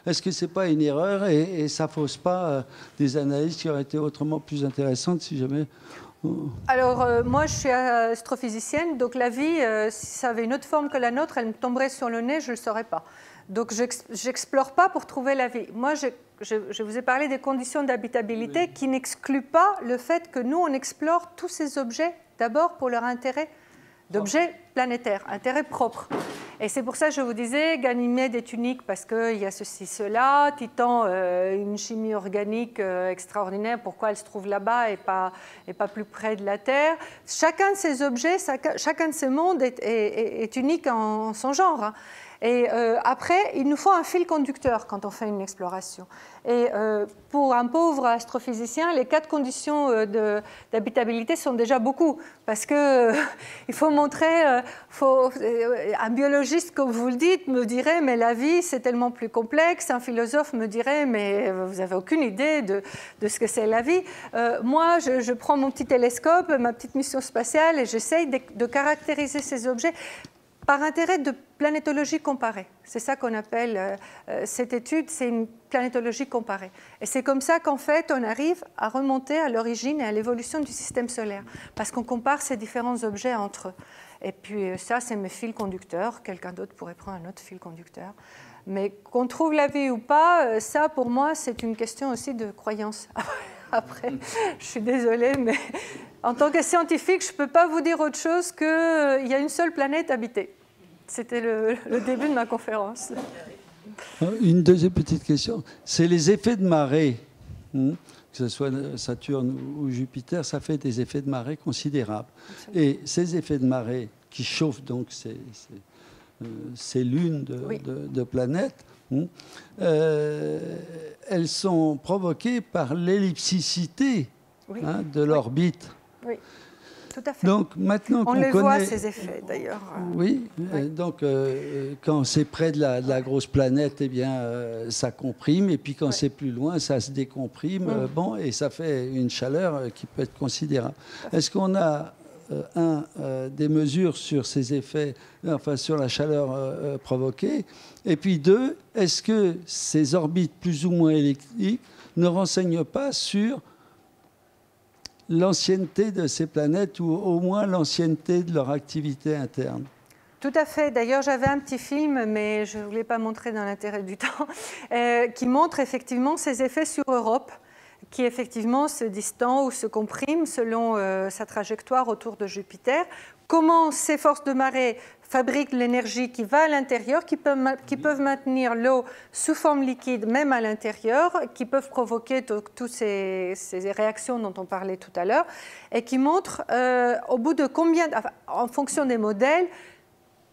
[SPEAKER 8] Est-ce que ce n'est pas une erreur et ça ne fausse pas des analyses qui auraient été autrement plus intéressantes si jamais...
[SPEAKER 1] Alors, moi, je suis astrophysicienne, donc la vie, si ça avait une autre forme que la nôtre, elle me tomberait sur le nez, je ne le saurais pas. Donc, je n'explore pas pour trouver la vie. Moi, je vous ai parlé des conditions d'habitabilité qui n'excluent pas le fait que nous, on explore tous ces objets, d'abord pour leur intérêt d'objets planétaires, intérêt propre. Et c'est pour ça que je vous disais, Ganymède est unique parce qu'il y a ceci, cela, Titan, une chimie organique extraordinaire, pourquoi elle se trouve là-bas et pas plus près de la Terre. Chacun de ces objets, chacun de ces mondes est unique en son genre. Et après, il nous faut un fil conducteur quand on fait une exploration. Et pour un pauvre astrophysicien, les 4 conditions d'habitabilité sont déjà beaucoup, parce que il faut montrer, un biologiste, comme vous le dites, me dirait mais la vie c'est tellement plus complexe. Un philosophe me dirait mais vous n'avez aucune idée de ce que c'est la vie. Moi, je prends mon petit télescope, ma petite mission spatiale, et j'essaye de caractériser ces objets par intérêt de planétologie comparée. C'est ça qu'on appelle cette étude, c'est une planétologie comparée. Et c'est comme ça qu'en fait, on arrive à remonter à l'origine et à l'évolution du système solaire, parce qu'on compare ces différents objets entre eux. Et puis ça, c'est mes fils conducteurs. Quelqu'un d'autre pourrait prendre un autre fil conducteur. Mais qu'on trouve la vie ou pas, ça, pour moi, c'est une question aussi de croyance. Après, je suis désolée, mais en tant que scientifique, je ne peux pas vous dire autre chose qu'il y a une seule planète habitée. C'était le début de ma conférence.
[SPEAKER 8] Une deuxième petite question. C'est les effets de marée, que ce soit Saturne ou Jupiter, ça fait des effets de marée considérables. Et ces effets de marée qui chauffent donc ces lunes de planètes, elles sont provoquées par l'ellipticité de l'orbite.
[SPEAKER 1] Oui, tout à fait.
[SPEAKER 8] Donc, maintenant
[SPEAKER 1] on les voit, ces effets, d'ailleurs.
[SPEAKER 8] Oui, donc quand c'est près de la grosse planète, eh bien, ça comprime, et puis quand c'est plus loin, ça se décomprime, bon, et ça fait une chaleur qui peut être considérable. Est-ce qu'on a des mesures sur ces effets, enfin sur la chaleur provoquée, et puis 2, est-ce que ces orbites plus ou moins elliptiques ne renseignent pas sur l'ancienneté de ces planètes, ou au moins l'ancienneté de leur activité interne?
[SPEAKER 1] Tout à fait. D'ailleurs, j'avais un petit film, mais je ne voulais pas montrer dans l'intérêt du temps, qui montre effectivement ces effets sur Europe, qui effectivement se distend ou se comprime selon sa trajectoire autour de Jupiter. Comment ces forces de marée fabriquent l'énergie qui va à l'intérieur, qui peuvent maintenir l'eau sous forme liquide même à l'intérieur, qui peuvent provoquer toutes ces réactions dont on parlait tout à l'heure, et qui montrent au bout de combien, en fonction des modèles,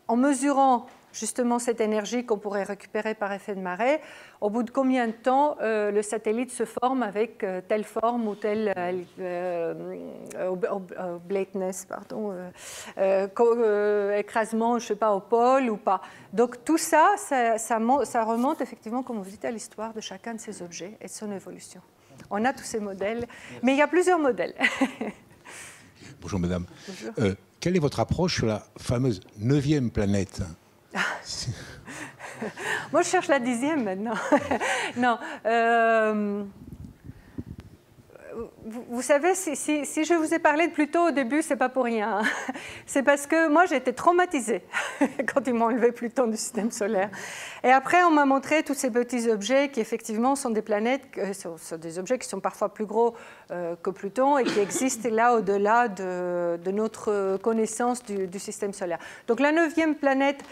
[SPEAKER 1] en mesurant justement cette énergie qu'on pourrait récupérer par effet de marée, au bout de combien de temps le satellite se forme avec telle forme ou tel oblateness, écrasement, je ne sais pas, au pôle ou pas. Donc tout ça, ça remonte effectivement, comme vous dites, à l'histoire de chacun de ces objets et de son évolution. On a tous ces modèles, mais il y a plusieurs modèles.
[SPEAKER 9] Bonjour madame.
[SPEAKER 1] Bonjour.
[SPEAKER 9] Quelle est votre approche sur la fameuse 9e planète?
[SPEAKER 1] Moi, je cherche la 10e maintenant. Non. Vous savez, si je vous ai parlé de Pluton au début, c'est pas pour rien. C'est parce que moi, j'ai été traumatisée quand ils m'ont enlevé Pluton du système solaire. Et après, on m'a montré tous ces petits objets qui, effectivement, sont des planètes, sont des objets qui sont parfois plus gros que Pluton et qui existent là au-delà de notre connaissance du système solaire. Donc, la 9e planète,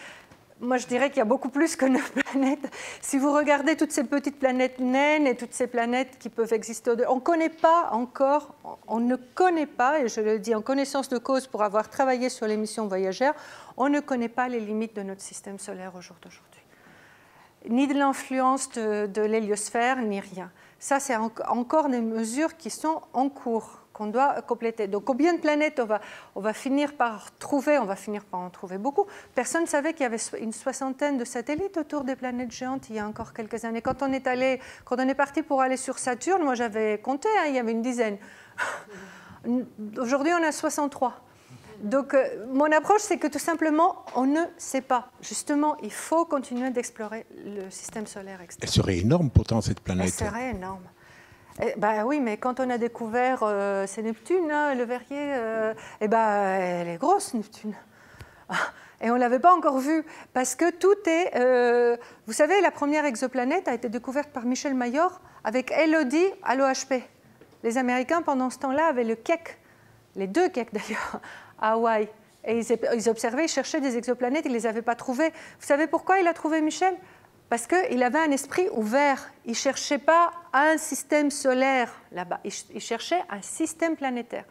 [SPEAKER 1] moi, je dirais qu'il y a beaucoup plus que 9 planètes. Si vous regardez toutes ces petites planètes naines et toutes ces planètes qui peuvent exister, on ne connaît pas encore, on ne connaît pas, et je le dis en connaissance de cause pour avoir travaillé sur les missions voyageurs, on ne connaît pas les limites de notre système solaire au jour d'aujourd'hui. Ni de l'influence de l'héliosphère, ni rien. Ça, c'est encore des mesures qui sont en cours, qu'on doit compléter. Donc, combien de planètes on va finir par trouver? On va finir par en trouver beaucoup. Personne ne savait qu'il y avait une 60aine de satellites autour des planètes géantes il y a encore quelques années. Quand on est parti pour aller sur Saturne, moi j'avais compté, il y avait une dizaine. Aujourd'hui, on a 63. Donc, mon approche, c'est que tout simplement, on ne sait pas. Justement, il faut continuer d'explorer le système solaire extérieur.
[SPEAKER 9] Elle serait énorme pourtant, cette planète.
[SPEAKER 1] Elle serait énorme. Oui, mais quand on a découvert, c'est Neptune, le Verrier, elle est grosse, Neptune. Et on ne l'avait pas encore vue, parce que tout est... vous savez, la première exoplanète a été découverte par Michel Mayor avec Elodie à l'OHP. Les Américains, pendant ce temps-là, avaient le Keck, les 2 Keck d'ailleurs, à Hawaï. Et ils observaient, ils cherchaient des exoplanètes, ils ne les avaient pas trouvées. Vous savez pourquoi il a trouvé Michel ? Parce qu'il avait un esprit ouvert. Il ne cherchait pas un système solaire là-bas, il cherchait un système planétaire.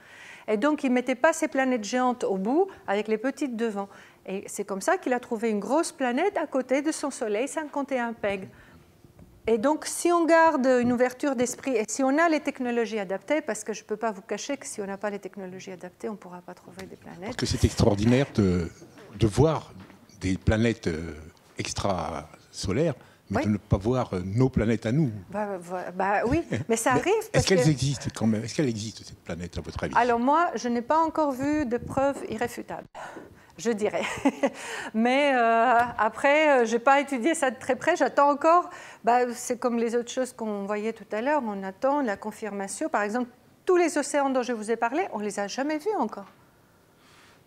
[SPEAKER 1] Et donc, il ne mettait pas ces planètes géantes au bout avec les petites devant. Et c'est comme ça qu'il a trouvé une grosse planète à côté de son Soleil, 51 PEG. Et donc, si on garde une ouverture d'esprit et si on a les technologies adaptées, parce que je ne peux pas vous cacher que si on n'a pas les technologies adaptées, on ne pourra pas trouver des planètes.
[SPEAKER 9] Parce que c'est extraordinaire de voir des planètes extrasolaires, mais de ne pas voir nos planètes à nous.
[SPEAKER 1] Oui, mais ça arrive.
[SPEAKER 9] Est-ce qu'elles existent quand même? Est-ce qu'elle existe, cette planète, à votre avis?
[SPEAKER 1] Alors moi, je n'ai pas encore vu de preuves irréfutables, je dirais. Mais après, je n'ai pas étudié ça de très près. J'attends encore, c'est comme les autres choses qu'on voyait tout à l'heure, on attend la confirmation. Par exemple, tous les océans dont je vous ai parlé, on ne les a jamais vus encore.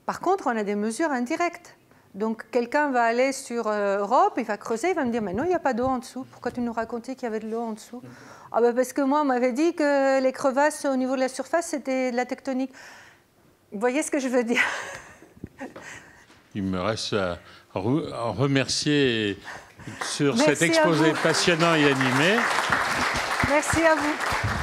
[SPEAKER 1] Par contre, on a des mesures indirectes. Donc, quelqu'un va aller sur Europe, il va creuser, il va me dire « Mais non, il n'y a pas d'eau en dessous. Pourquoi tu nous racontais qu'il y avait de l'eau en dessous ?» Ah parce que moi, on m'avait dit que les crevasses au niveau de la surface, c'était de la tectonique. Vous voyez ce que je veux dire?
[SPEAKER 2] Il me reste à remercier sur cet exposé passionnant et animé.
[SPEAKER 1] Merci à vous.